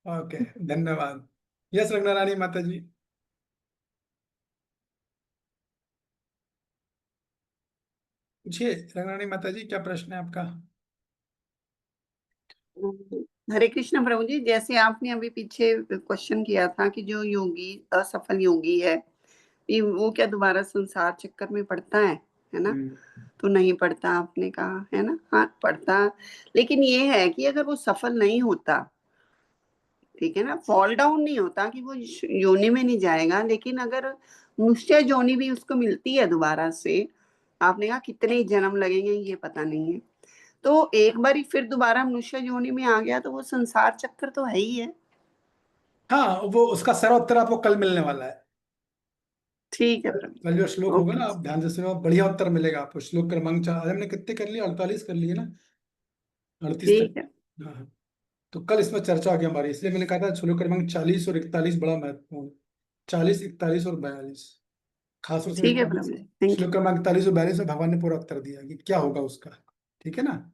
ओके, धन्यवाद। यस रंगना रानी माता जी। पूछिए रंगना रानी माता जी, क्या प्रश्न है आपका? हरे कृष्ण प्रभु जी, जैसे आपने अभी पीछे क्वेश्चन किया था कि जो योगी, असफल योगी है, ये वो क्या दोबारा संसार चक्कर में पड़ता है ना? तो नहीं पड़ता, आपने कहा है ना? हाँ पड़ता, लेकिन ये है कि अगर वो सफल नहीं होता, ठीक है ना, फॉल डाउन नहीं होता कि वो योनि में नहीं जाएगा, लेकिन अगर मनुष्य योनि भी उसको मिलती है दोबारा से, आपने कहा कितने जन्म लगेंगे ये पता नहीं है, तो एक बार फिर दोबारा मनुष्य योनि में आ गया तो वो संसार चक्कर तो है ही है। हाँ, वो उसका सारा उत्तर आपको कल मिलने वाला है। ठीक है कल जो श्लोक होगा ओके। ना, आप ध्यान से सुनो, बढ़िया उत्तर मिलेगा आपको। श्लोक क्रमांक 4, आज हमने कितने कर लिए? 48 कर लिए ना, 38 तक। ठीक है। हाँ हाँ, तो कल इसमें चर्चा होगी हमारी, इसलिए मैंने कहा था श्लोक क्रमांक 40 और 41 बड़ा महत्वपूर्ण। 40, 41 और 42, खासतौर से ठीक है 41। प्रभु जी, थैंक यू। श्लोक क्रमांक 41 और 42 में भगवान ने पूरा उत्तर दिया कि क्या होगा उसका। ठीक है ना?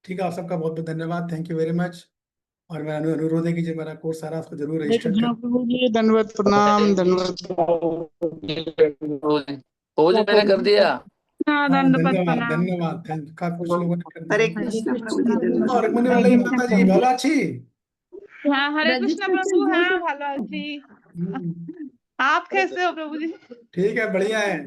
ठीक है, आप सबका बहुत बहुत धन्यवाद, थैंक यू वेरी मच। और मैं अनुरोध है कि जो मेरा कोर्स आ रहा है उसको जरूर हरे रजिस्टर कृष्णा कर। प्रभु जी, दंडवत प्रणाम, दंडवत। प्रभु जी मैंने कर दिया। हाँ, हाँ, दंडवत धन्यवाद प्रणाम। धन्यवाद, थैंक, काफी कुछ लोगों ने कर हरे दिया। कृष्ण प्रभु जी, और धन्यवाद। रुक्मिणी वाली माता जी भला छी। हाँ, हरे कृष्णा प्रभु। रजिस्ट्रेशन हाँ, हो ভালো আছি। हम्म, आप कैसे हो प्रभु जी? ठीक है, बढ़िया है।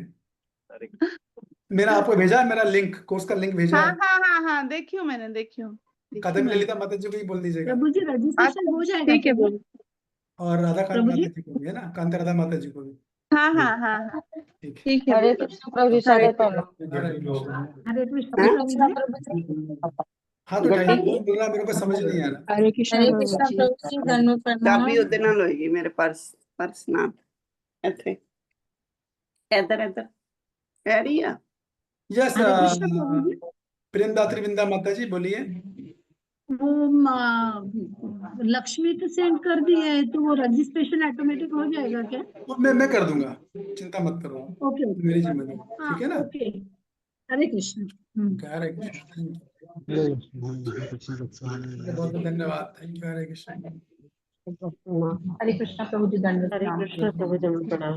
मेरा आपको भेजा है, मेरा लिंक, कोर्स का लिंक भेजा हाँ है। हाँ हाँ हाँ, देखी हूँ मैंने, देखी हूँ कदम मैंने। ललिता माता जी को ही बोल दीजिएगा, प्रभु जी रजिस्ट्रेशन हो जाएगा ठीक है प्रभु। प्रभु। और राधा कांत प्रभु जी माता जी को भी, है ना, कांता राधा माता जी को भी। हाँ हाँ हाँ हाँ, ठीक है। ठीक है हरे प्रभु। कृष्ण प्रभु जी, सादर प्रणाम। हरे कृष्ण हाँ? प्रभु जी। हाथ उठाइए, कौन बोल रहा है, मेरे को समझ नहीं आ रहा। हरे कृष्ण प्रभु जी, धन्यवाद प्रणाम। ਚਾਬੀ ਉਹਦੇ ਨਾਲ ਹੋਏਗੀ, ਮੇਰੇ ਪਰਸ ਨਾਲ ਇੱਥੇ ਇੱਧਰ ਇੱਧਰ ਹੈ ਰਹੀ ਆ। यस, हरे कृष्ण प्रभु जी। प्रेमदात्री वृंदा माता जी बोलिए। वो लक्ष्मी को सेंड कर दी है, तो वो रजिस्ट्रेशन ऑटोमेटिक हो जाएगा क्या? वो मैं कर दूंगा, चिंता मत करो, ओके मेरी जिम्मेदारी, हाँ ठीक है ना। ओके। हरे कृष्ण। हरे कृष्ण, बहुत बहुत धन्यवाद, थैंक यू, हरे कृष्ण। हरे कृष्णा प्रभु जी, दंडवत हरे प्रणाम। कृष्ण प्रभु, दंडवत प्रणाम।